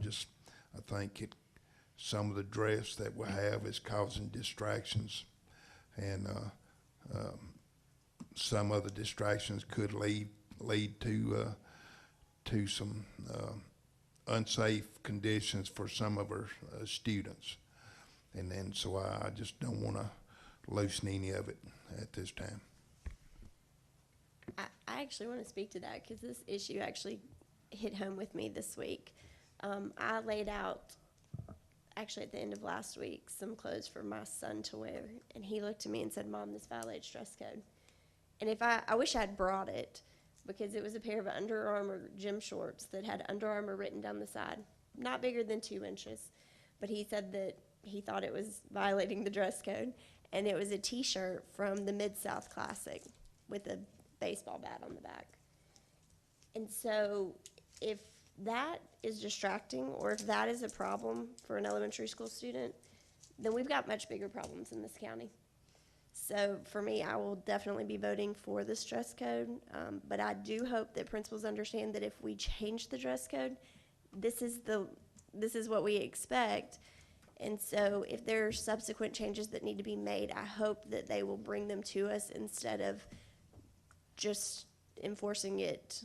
think some of the dress that we have is causing distractions, and some of the distractions could lead to some unsafe conditions for some of our students. And then, so I just don't want to loosen any of it at this time. I actually want to speak to that because this issue actually hit home with me this week. I laid out, actually at the end of last week, some clothes for my son to wear, and he looked at me and said, "Mom, this violates dress code." And if I wish I'd brought it, because it was a pair of Under Armour gym shorts that had Under Armour written down the side, not bigger than 2 inches. But he said that he thought it was violating the dress code, and it was a T-shirt from the Mid-South Classic with a baseball bat on the back. And so if that is distracting, or if that is a problem for an elementary school student, then we've got much bigger problems in this county. So for me, I will definitely be voting for this dress code, but I do hope that principals understand that if we change the dress code, this is what we expect. And so if there are subsequent changes that need to be made, I hope that they will bring them to us instead of just enforcing it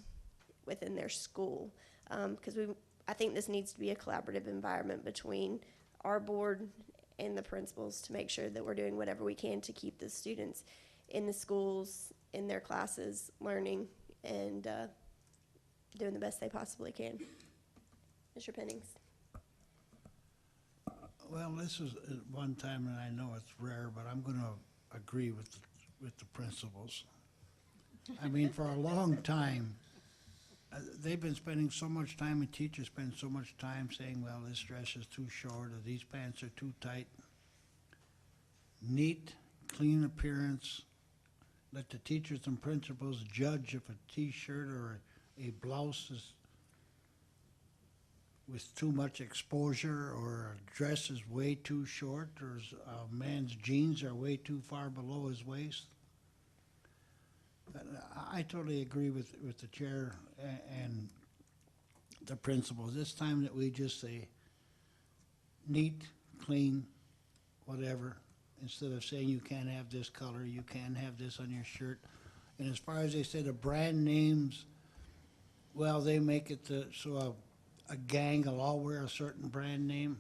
within their school. Because I think this needs to be a collaborative environment between our board and the principals to make sure that we're doing whatever we can to keep the students in the schools, in their classes, learning, and doing the best they possibly can. Mr. Pennings. Well, this is one time, and I know it's rare, but I'm going to agree with the principals. I mean, for a long time, they've been spending so much time, and teachers spend so much time saying, well, this dress is too short, or these pants are too tight. Neat, clean appearance. Let the teachers and principals judge if a T-shirt or a blouse is with too much exposure, or a dress is way too short, or a man's jeans are way too far below his waist. I totally agree with the chair and the principals. It's time that we just say neat, clean, whatever, instead of saying you can't have this color, you can't have this on your shirt. And as far as they say, the brand names, well, they make it so a gang will all wear a certain brand name.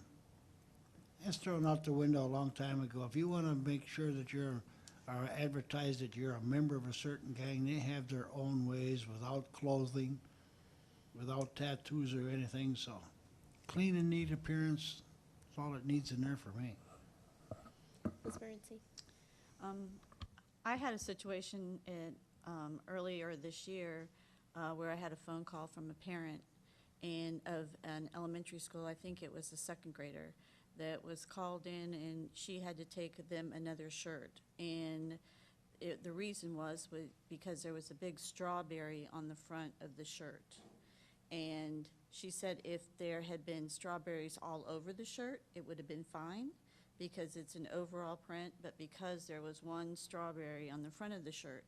That's thrown out the window a long time ago. If you want to make sure that you're or advertise that you're a member of a certain gang, they have their own ways without clothing, without tattoos or anything. So clean and neat appearance is all it needs in there for me. Ms. Morency. I had a situation earlier this year where I had a phone call from a parent of an elementary school. I think it was a second grader that was called in, and she had to take them another shirt. And the reason was because there was a big strawberry on the front of the shirt. And she said if there had been strawberries all over the shirt, it would have been fine because it's an overall print, but because there was one strawberry on the front of the shirt.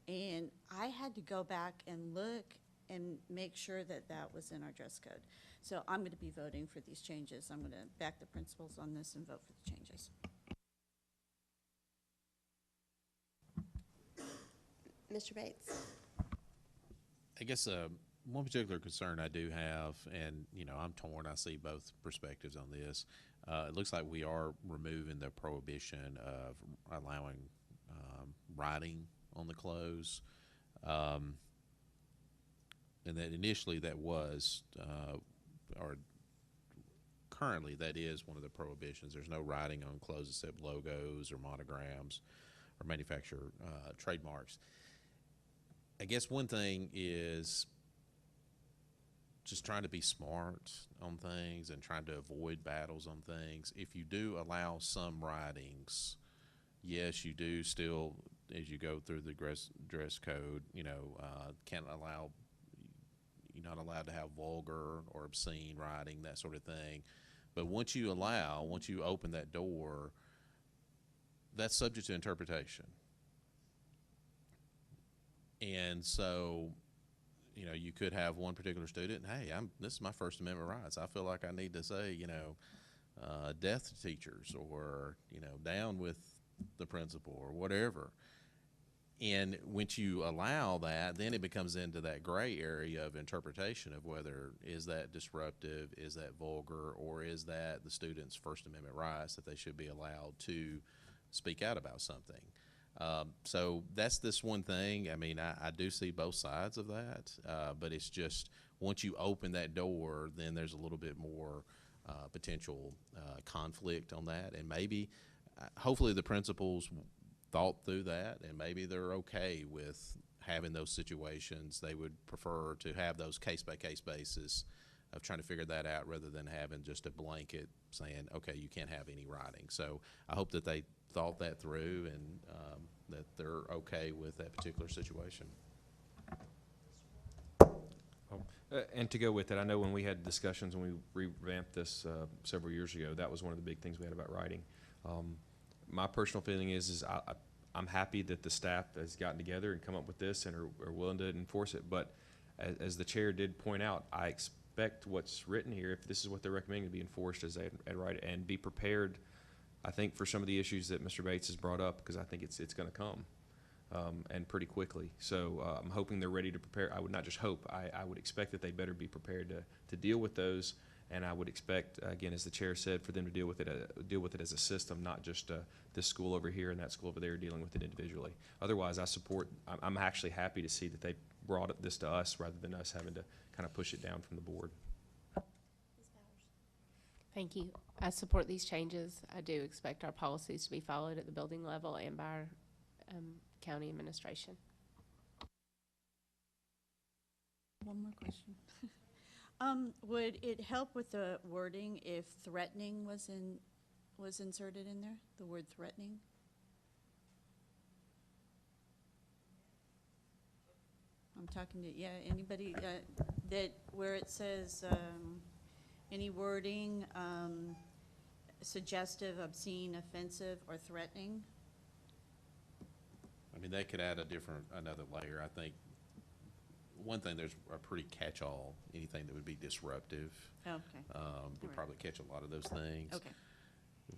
And I had to go back and look and make sure that that was in our dress code. So I'm going to be voting for these changes. I'm going to back the principals on this and vote for the changes. Mr. Bates. I guess one particular concern I do have, and I'm torn. I see both perspectives on this. It looks like we are removing the prohibition of allowing writing on the clothes, and that initially that was, or currently that is one of the prohibitions. There's no writing on clothes except logos or monograms or manufacturer trademarks. I guess one thing is just trying to be smart on things and trying to avoid battles on things. If you do allow some writings, yes, you do still, as you go through the dress code, can't allow, you're not allowed to have vulgar or obscene writing, that sort of thing. But once you open that door, that's subject to interpretation. And so, you could have one particular student, hey, this is my First Amendment rights. I feel like I need to say, death to teachers, or, down with the principal, or whatever. And once you allow that, then it becomes into that gray area of interpretation of whether is that disruptive, is that vulgar, or is that the student's First Amendment rights that they should be allowed to speak out about something. So that's this one thing. I mean, I do see both sides of that, but it's just once you open that door, then there's a little bit more potential conflict on that, and maybe, hopefully, the principals thought through that, and maybe they're okay with having those situations. They would prefer to have those case-by-case basis of trying to figure that out rather than having just a blanket saying, okay, you can't have any writing. So I hope that they thought that through and that they're okay with that particular situation. And to go with it, I know when we had discussions when we revamped this several years ago, that was one of the big things we had about writing. My personal feeling is I'm happy that the staff has gotten together and come up with this and are willing to enforce it. But as the chair did point out, I expect what's written here, if this is what they're recommending, to be enforced as they write it, and be prepared, I think, for some of the issues that Mr. Bates has brought up, because I think it's going to come. And pretty quickly. So I'm hoping they're ready to prepare. I would not just hope, I would expect that they better be prepared to deal with those, and I would expect, again, as the chair said, for them to deal with it as a system, not just this school over here and that school over there dealing with it individually. Otherwise, I'm actually happy to see that they brought this to us rather than us having to kind of push it down from the board. Thank you. I support these changes. I do expect our policies to be followed at the building level and by our county administration. One more question. Would it help with the wording if threatening was inserted in there, the word threatening? I'm talking to, anybody that where it says any wording suggestive, obscene, offensive, or threatening? I mean, they could add another layer. I think one thing, there's a pretty catch-all. Anything that would be disruptive would probably catch a lot of those things. Okay.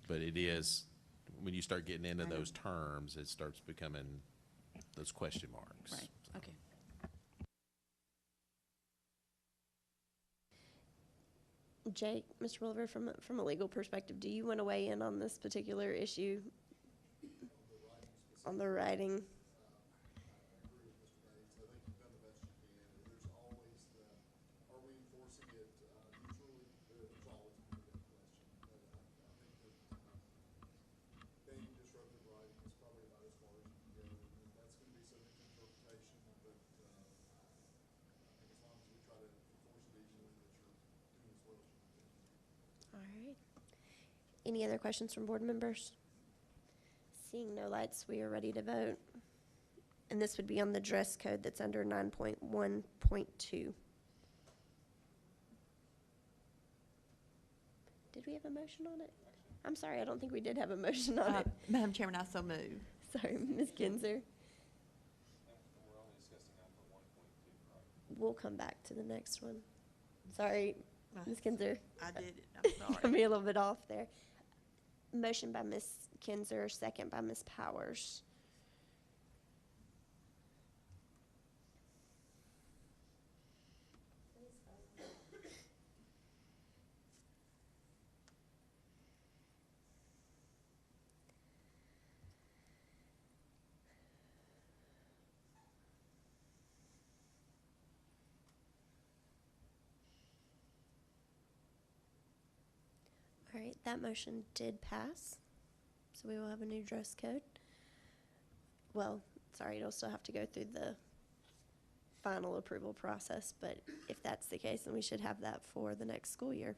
But it is, when you start getting into those terms, it starts becoming those question marks. Right. Okay. Jake, Mr. Williver, from a legal perspective, do you want to weigh in on this particular issue? On the writing? All right. Any other questions from board members? Seeing no lights, we are ready to vote. And this would be on the dress code that's under 9.1.2. Did we have a motion on it? I'm sorry, I don't think we did have a motion on it. Madam Chairman, I so move. Sorry, Ms. Kinzer. We'll come back to the next one. Sorry, Ms. Kinzer. I did it, I'm sorry. Got me a little bit off there. Motion by Ms. Kinzer, second by Ms. Powers. All right, that motion did pass, so we will have a new dress code. Well, sorry, it'll still have to go through the final approval process, but if that's the case, then we should have that for the next school year.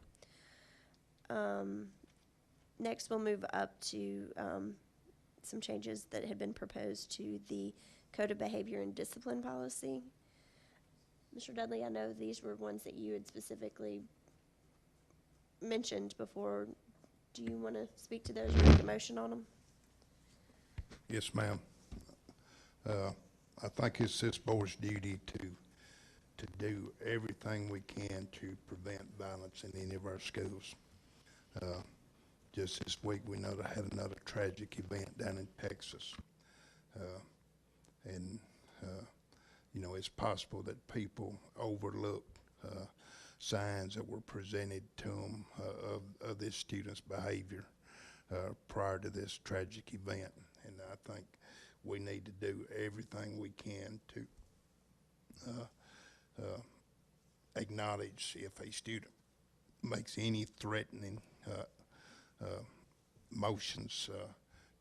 Next, we'll move up to some changes that had been proposed to the Code of Behavior and Discipline Policy. Mr. Dudley, I know these were ones that you had specifically mentioned before. Do you want to speak to those or make a motion on them? Yes, ma'am. I think it's this board's duty to do everything we can to prevent violence in any of our schools. Just this week, we know they had another tragic event down in Texas. And it's possible that people overlook signs that were presented to them of this student's behavior prior to this tragic event. And I think we need to do everything we can to acknowledge if a student makes any threatening motions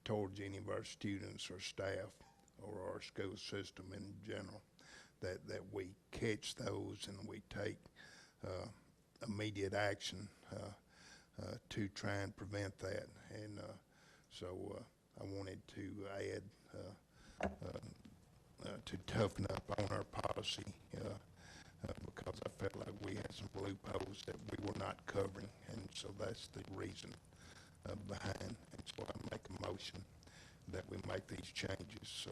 towards any of our students or staff or our school system in general, that we catch those and we take immediate action to try and prevent that. And so I wanted to add to toughen up on our policy because I felt like we had some loopholes that we were not covering, and so that's the reason behind. And so I make a motion that we make these changes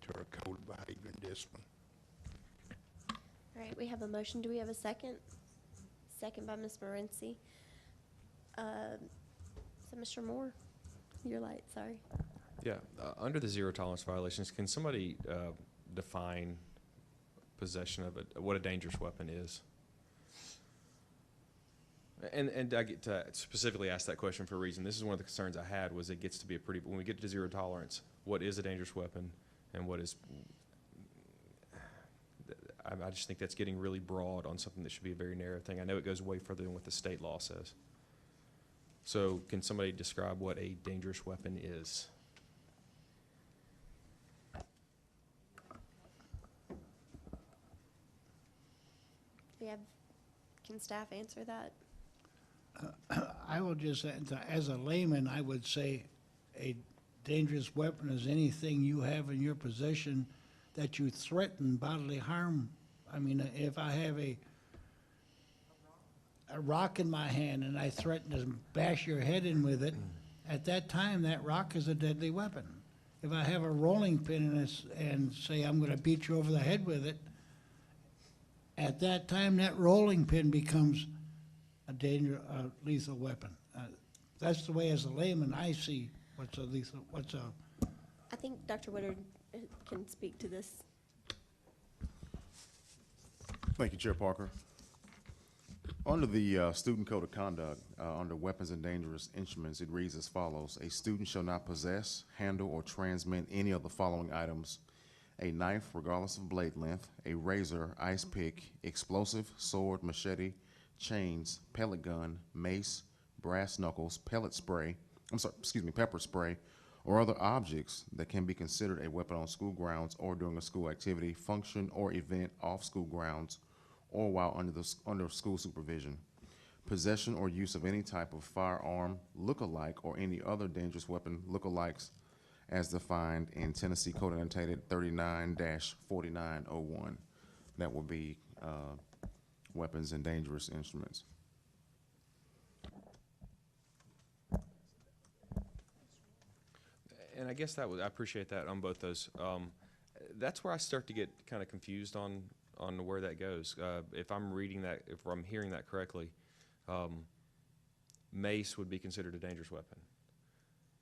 to our code of behavior and discipline. All right, we have a motion. Do we have a second? Second by Ms. Morency. So Mr. Moore, your light, sorry. Yeah, under the zero tolerance violations, can somebody define possession of what a dangerous weapon is? And I get to specifically ask that question for a reason. This is one of the concerns I had, was it gets to be a pretty, when we get to zero tolerance, what is a dangerous weapon and what is, I just think that's getting really broad on something that should be a very narrow thing. I know it goes way further than what the state law says. So can somebody describe what a dangerous weapon is? Can staff answer that? I will just, as a layman, I would say a dangerous weapon is anything you have in your possession that you threaten bodily harm. I mean, if I have a rock in my hand and I threaten to bash your head in with it, at that time, that rock is a deadly weapon. If I have a rolling pin and say I'm going to beat you over the head with it, at that time, that rolling pin becomes a lethal weapon. That's the way, as a layman, I see what's a lethal. I think Dr. Woodard can speak to this. Thank you, Chair Parker. Under the Student Code of Conduct, under weapons and dangerous instruments, it reads as follows: a student shall not possess, handle, or transmit any of the following items: a knife, regardless of blade length, a razor, ice pick, explosive, sword, machete, chains, pellet gun, mace, brass knuckles, pepper spray, or other objects that can be considered a weapon on school grounds or during a school activity, function, or event off school grounds, or while under school supervision. Possession or use of any type of firearm, look-alike, or any other dangerous weapon look-alikes as defined in Tennessee Code Annotated 39-4901. That will be weapons and dangerous instruments. And I guess I appreciate that on both those. That's where I start to get kind of confused on where that goes. If I'm reading that, if I'm hearing that correctly, mace would be considered a dangerous weapon.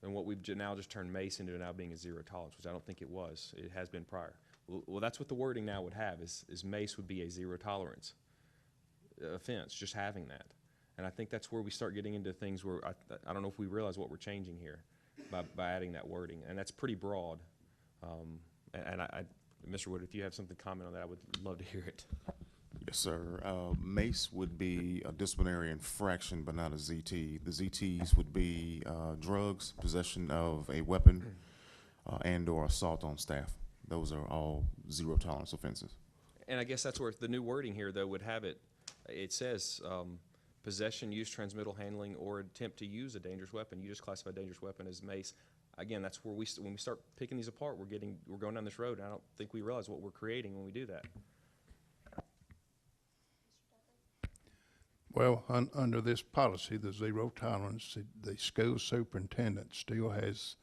And what we've now just turned mace into now being a zero tolerance, which I don't think it was. It has been prior. Well, that's what the wording now would have, is mace would be a zero tolerance offense, just having that. And I think that's where we start getting into things where I don't know if we realize what we're changing here by adding that wording. And that's pretty broad. Mr. Wood, if you have something to comment on that, I would love to hear it. Yes, sir. Mace would be a disciplinary infraction, but not a ZT. The ZTs would be drugs, possession of a weapon, and/or assault on staff. Those are all zero tolerance offenses. And I guess that's where the new wording here, though, would have it. It says possession, use, transmittal, handling, or attempt to use a dangerous weapon. You just classify a dangerous weapon as mace. Again, that's where when we start picking these apart, we're going down this road. And I don't think we realize what we're creating when we do that. Well, under this policy, the zero tolerance, the school superintendent still has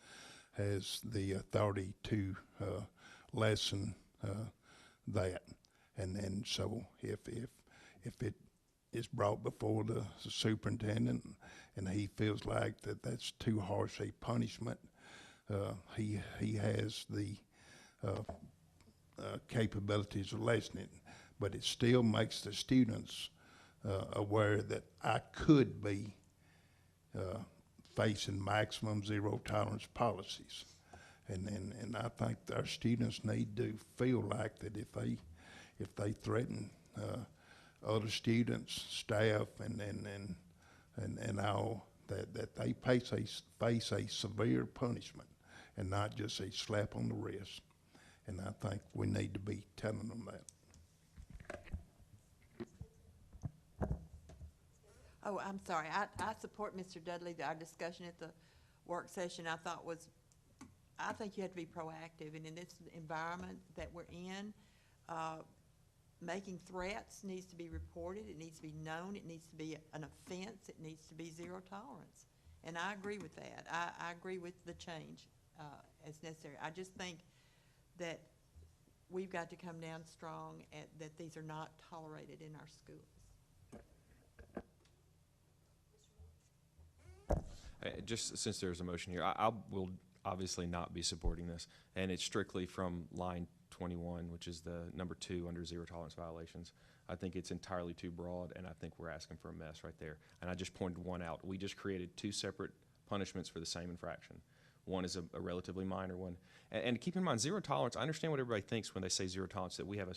the authority to lessen that, and so if it is brought before the superintendent and he feels like that's too harsh a punishment, he has the capabilities are lessening, but it still makes the students aware that I could be facing maximum zero tolerance policies. And I think our students need to feel like that if they threaten other students, staff, and all, that they face a severe punishment and not just a slap on the wrist. And I think we need to be telling them that. Oh, I'm sorry. I support Mr. Dudley. Our discussion at the work session, I think you have to be proactive. And in this environment that we're in, making threats needs to be reported. It needs to be known. It needs to be an offense. It needs to be zero tolerance. And I agree with that. I agree with the change as necessary. I just think that we've got to come down strong that these are not tolerated in our schools. Just since there's a motion here, I will obviously not be supporting this, and it's strictly from line 21, which is the number 2 under zero tolerance violations. I think it's entirely too broad, and I think we're asking for a mess right there. And I just pointed one out. We just created 2 separate punishments for the same infraction. One is a relatively minor one. And keep in mind, zero tolerance, I understand what everybody thinks when they say zero tolerance, that we have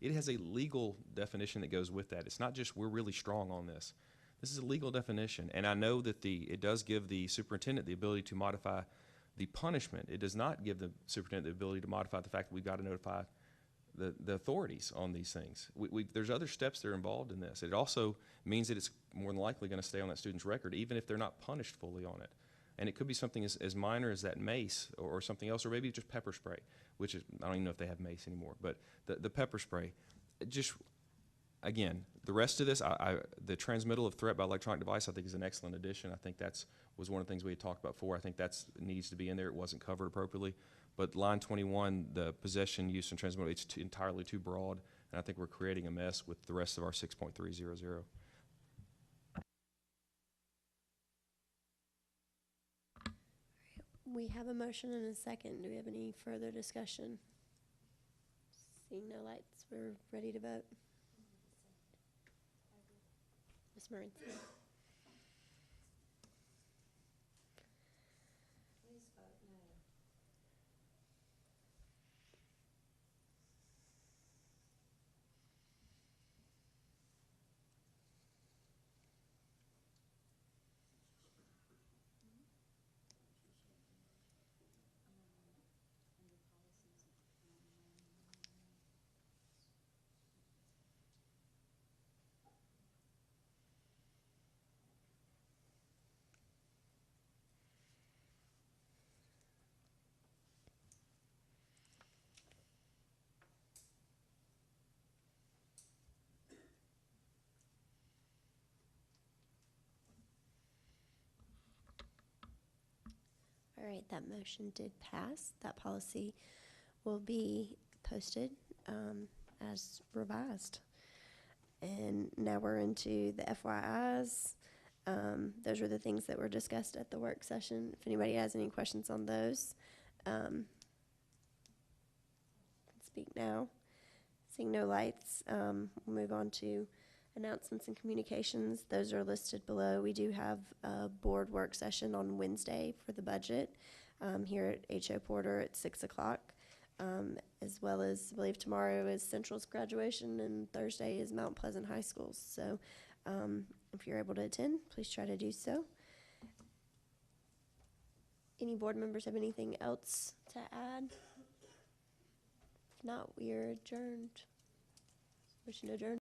it has a legal definition that goes with that. It's not just we're really strong on this. This is a legal definition, and I know that it does give the superintendent the ability to modify the punishment. It does not give the superintendent the ability to modify the fact that we've got to notify the authorities on these things. There's other steps that are involved in this. It also means that it's more than likely going to stay on that student's record, even if they're not punished fully on it. And it could be something as minor as that mace or something else, or maybe just pepper spray, which is, I don't even know if they have mace anymore, but the pepper spray, just, again, the rest of this, the transmittal of threat by electronic device, I think is an excellent addition. I think was one of the things we had talked about before. I think that needs to be in there. It wasn't covered appropriately. But line 21, the possession, use, and transmittal, it's entirely too broad, and I think we're creating a mess with the rest of our 6.300. We have a motion and a second. Do we have any further discussion? Seeing no lights, we're ready to vote. Ms. Morency. Please vote no. All right, that motion did pass. That policy will be posted as revised. And now we're into the FYIs. Those are the things that were discussed at the work session. If anybody has any questions on those, speak now. Seeing no lights, we'll move on to announcements and communications. Those are listed below. We do have a board work session on Wednesday for the budget here at H.O. Porter at 6 o'clock, as well as, I believe tomorrow is Central's graduation and Thursday is Mount Pleasant High School's. So if you're able to attend, please try to do so. Any board members have anything else to add? If not, we are adjourned. Motion adjourned.